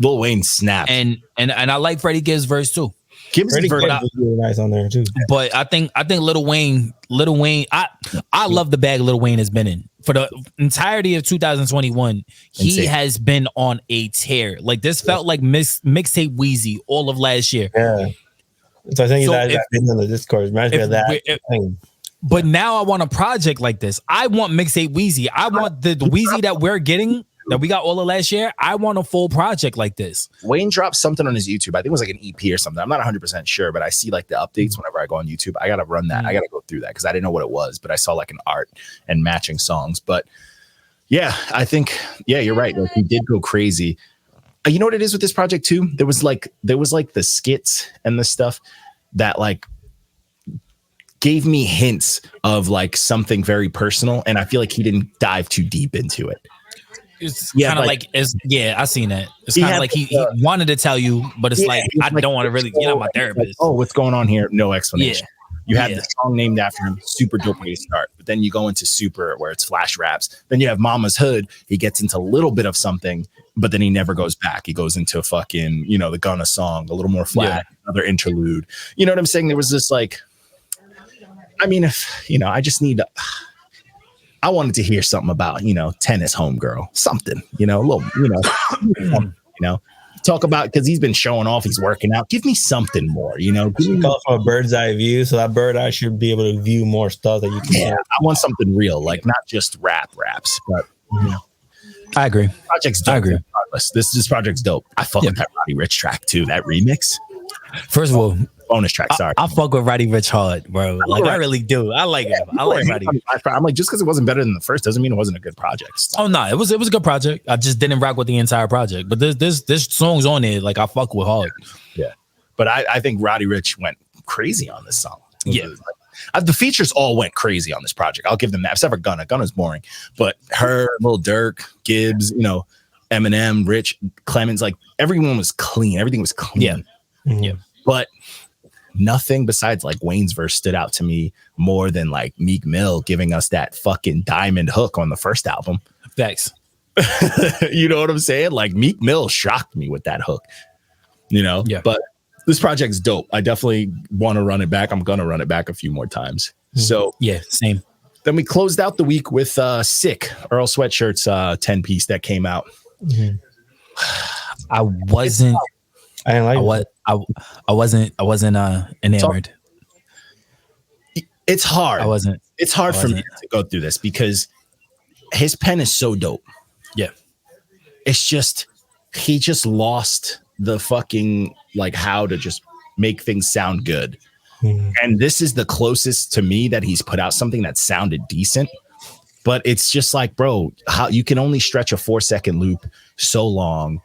Lil Wayne snapped, and I like Freddie Gibbs' verse too. Freddie Gibbs was really nice on there too. But I think Lil Wayne, I love the bag Lil Wayne has been in for the entirety of 2021. He has been on a tear. Like this felt like mixtape Wheezy all of last year. Yeah. So I think that on the Discord reminds me of that. But now I want a project like this. I want mixtape Wheezy. I want the Wheezy that we're getting, that we got all of last year. I want a full project like this. Wayne dropped something on his YouTube. I think it was like an EP or something. I'm not 100% sure, but I see like the updates whenever I go on YouTube. I got to run that. I got to go through that because I didn't know what it was, but I saw like an art and matching songs. But yeah, I think, you're right. Like he did go crazy. You know what it is with this project too? There was like the skits and the stuff that like gave me hints of like something very personal. And I feel like he didn't dive too deep into it. It's kind of like I seen that. It's kind of like he wanted to tell you, but it's like I don't want to really. You're not my therapist. Like, what's going on here? No explanation. You have the song named after him, super dope way to start. But then you go into Super, where it's flash raps. Then you have Mama's Hood. He gets into a little bit of something, but then he never goes back. He goes into fucking, the Gunna song, a little more flat, another interlude. You know what I'm saying? There was this like, I mean, I just need. I wanted to hear something about, tennis homegirl, something, a little, talk about, because he's been showing off, he's working out. Give me something more, Give me Call from a bird's eye view, so that bird eye should be able to view more stuff that you can. Yeah, I want something real, like not just raps, but I agree. Project's dope. I agree. Regardless. This project's dope. I fuck with that Roddy Ricch track too. That remix. First of all, bonus track. Sorry, I fuck with Roddy Ricch hard, bro. Like I really do. I like him. I like Roddy. I'm like, just because it wasn't better than the first doesn't mean it wasn't a good project. Oh no, it was a good project. I just didn't rock with the entire project. But there's songs on it like I fuck with hard. Yeah, but I think Roddy Ricch went crazy on this song. Yeah. The features all went crazy on this project. I'll give them that. Except for Gunna. Gunna's boring. But her, Lil Durk, Gibbs, Eminem, Rich, Clemens, like everyone was clean. Everything was clean. Yeah. Mm-hmm. Yeah. But nothing besides like Wayne's verse stood out to me more than like Meek Mill giving us that fucking diamond hook on the first album. Thanks. You know what I'm saying? Like Meek Mill shocked me with that hook. Yeah. But this project's dope. I definitely want to run it back. I'm gonna run it back a few more times. So yeah, same. Then we closed out the week with Sick, Earl Sweatshirt's 10-piece that came out. Mm-hmm. I wasn't enamored. It's hard. It's hard for me to go through this because his pen is so dope. Yeah. It's just he just lost the fucking like how to just make things sound good. And this is the closest to me that he's put out something that sounded decent. But it's just like, bro, how you can only stretch a 4-second loop so long.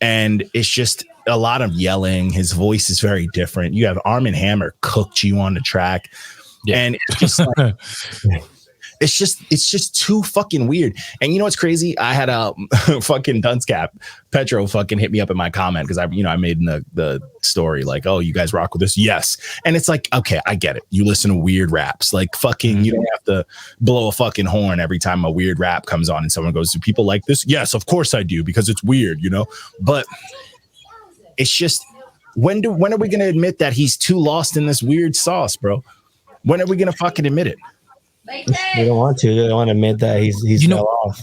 And it's just a lot of yelling. His voice is very different. You have Arm& Hammer cooked you on the track. Yeah. And it's just like it's just too fucking weird. And you know what's crazy? I had a fucking dunce cap. Petro fucking hit me up in my comment because I made in the story like, oh, you guys rock with this? Yes. And it's like, okay, I get it. You listen to weird raps. Like fucking, you don't have to blow a fucking horn every time a weird rap comes on and someone goes, do people like this? Yes, of course I do, because it's weird, But it's just when are we gonna admit that he's too lost in this weird sauce, bro? When are we gonna fucking admit it? They don't want to. They don't want to admit that he's fell off.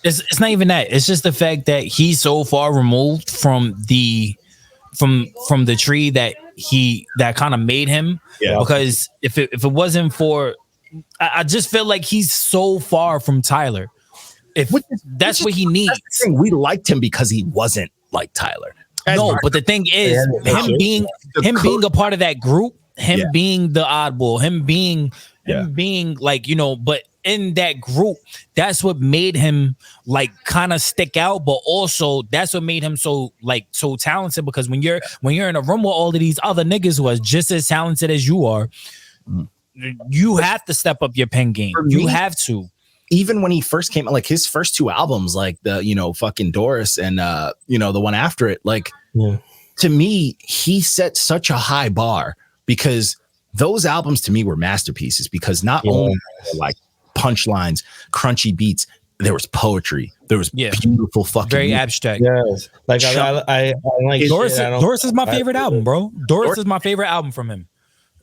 It's not even that. It's just the fact that he's so far removed from the tree that kind of made him. Yeah. Because if it wasn't for, I just feel like he's so far from Tyler. That's what he needs. We liked him because he wasn't like Tyler. But the thing is, him being a part of that group, being the oddball, him being like, but in that group, that's what made him like kind of stick out, but also that's what made him so talented, because when you're in a room with all of these other niggas who are just as talented as you are, you have to step up your pen game. You have to. Even when he first came out, like his first two albums, like the fucking Doris and the one after it, like to me, he set such a high bar, because those albums to me were masterpieces, because not only were like punchlines, crunchy beats, there was poetry, there was beautiful fucking very music. Abstract. Yes, like I like Doris. Doris is my favorite album, bro. Doris is my favorite album from him.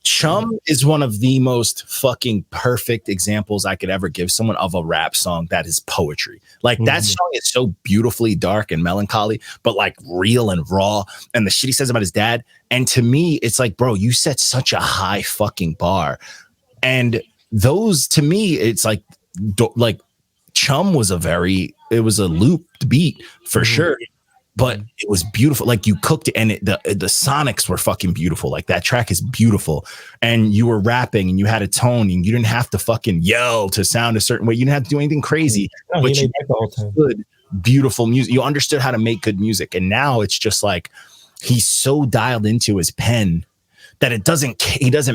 Chum is one of the most fucking perfect examples I could ever give someone of a rap song that is poetry. Like that song is so beautifully dark and melancholy, but like real and raw. And the shit he says about his dad. And to me, it's like, bro, you set such a high fucking bar. And those, to me, it's like Chum was it was a looped beat for sure. But it was beautiful. Like you cooked it, and the sonics were fucking beautiful. Like that track is beautiful, and you were rapping, and you had a tone, and you didn't have to fucking yell to sound a certain way. You didn't have to do anything crazy. No, but you made good, beautiful music. You understood how to make good music, and now it's just like he's so dialed into his pen that it doesn't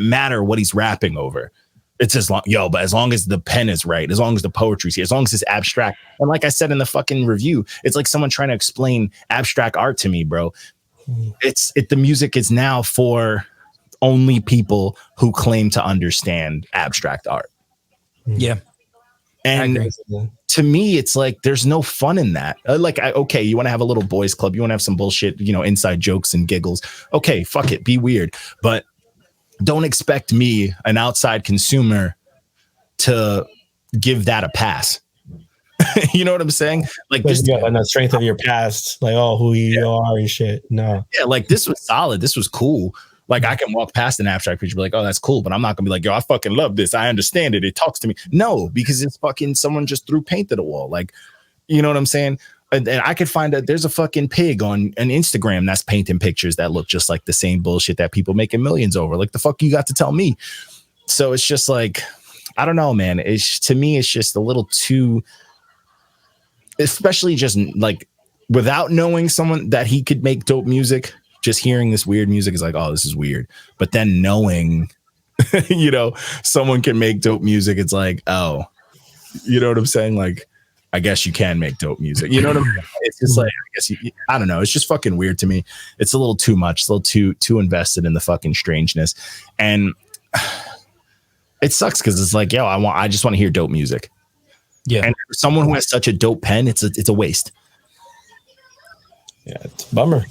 matter what he's rapping over. It's as long, but as long as the pen is right, as long as the poetry's here, as long as it's abstract. And like I said in the fucking review, it's like someone trying to explain abstract art to me, bro. The music is now for only people who claim to understand abstract art. Yeah. And to me, it's like, there's no fun in that. Okay, you want to have a little boys club. You want to have some bullshit, inside jokes and giggles. Okay, fuck it. Be weird. But don't expect me, an outside consumer, to give that a pass. You know what I'm saying? Like this, and the strength of your past, like who you are and shit. No, yeah, like this was solid. This was cool. Like I can walk past an abstract picture, be like, oh, that's cool, but I'm not gonna be like, yo, I fucking love this. I understand it. It talks to me. No, because it's fucking someone just threw paint at a wall. Like, you know what I'm saying? And I could find that there's a fucking pig on an Instagram that's painting pictures that look just like the same bullshit that people making millions over. Like the fuck you got to tell me? So it's just like, I don't know, man. It's to me, it's just a little too, especially just like without knowing someone that he could make dope music, just hearing this weird music is like, oh, this is weird. But then knowing, you know, someone can make dope music, it's like, oh, you know what I'm saying? Like, I guess you can make dope music. You know what I mean? It's just like, I guess I don't know. It's just fucking weird to me. It's a little too much. It's a little too invested in the fucking strangeness. And it sucks because it's like, yo, I just want to hear dope music. Yeah. And for someone who has such a dope pen, it's a waste. Yeah, it's a bummer.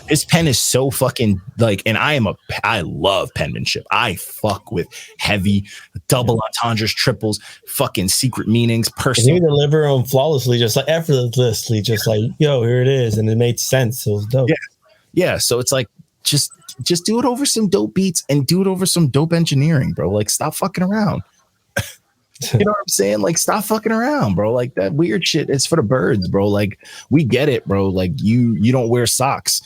His pen is so fucking like, and I love penmanship. I fuck with heavy double entendres, triples, fucking secret meanings, personal. You deliver them flawlessly, just like effortlessly, just like, yo, here it is. And it made sense. It was dope. Yeah. Yeah. So it's like, just do it over some dope beats and do it over some dope engineering, bro. Like, stop fucking around. You know what I'm saying? Like, stop fucking around, bro. Like that weird shit. It's for the birds, bro. Like, we get it, bro. Like you don't wear socks.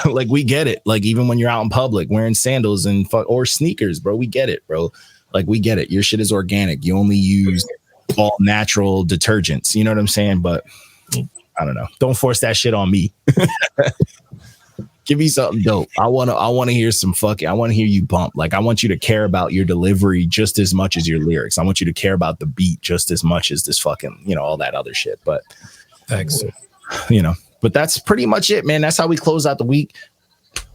Like, we get it. Like, even when you're out in public wearing sandals and or sneakers, bro, we get it, bro. Like, we get it. Your shit is organic. You only use all natural detergents. You know what I'm saying? But I don't know. Don't force that shit on me. Give me something dope. I want to hear some fucking, I want to hear you bump. Like, I want you to care about your delivery just as much as your lyrics. I want you to care about the beat just as much as this fucking, you know, all that other shit. But thanks. You know, but that's pretty much it, man. That's how we close out the week.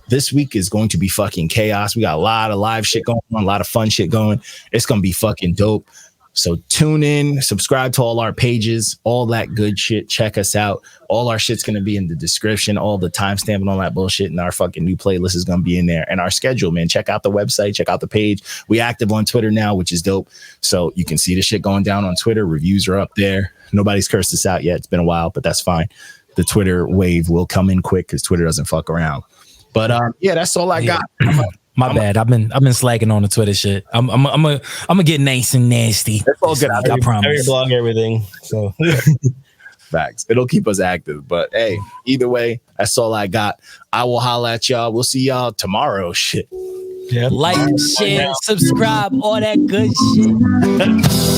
This week is going to be fucking chaos. We got a lot of live shit going on, a lot of fun shit going. It's going to be fucking dope. So tune in, subscribe to all our pages, all that good shit. Check us out. All our shit's going to be in the description, all the timestamp and all that bullshit. And our fucking new playlist is going to be in there. And our schedule, man. Check out the website. Check out the page. We active on Twitter now, which is dope. So you can see the shit going down on Twitter. Reviews are up there. Nobody's cursed us out yet. It's been a while, but that's fine. The Twitter wave will come in quick because Twitter doesn't fuck around. But yeah, that's all I got. My bad. I've been slacking on the Twitter shit. I'm gonna get nice and nasty. That's all good. I promise. Blog everything. So facts. It'll keep us active. But hey, either way, that's all I got. I will holla at y'all. We'll see y'all tomorrow. Shit. Yeah. Like, share, subscribe, all that good shit.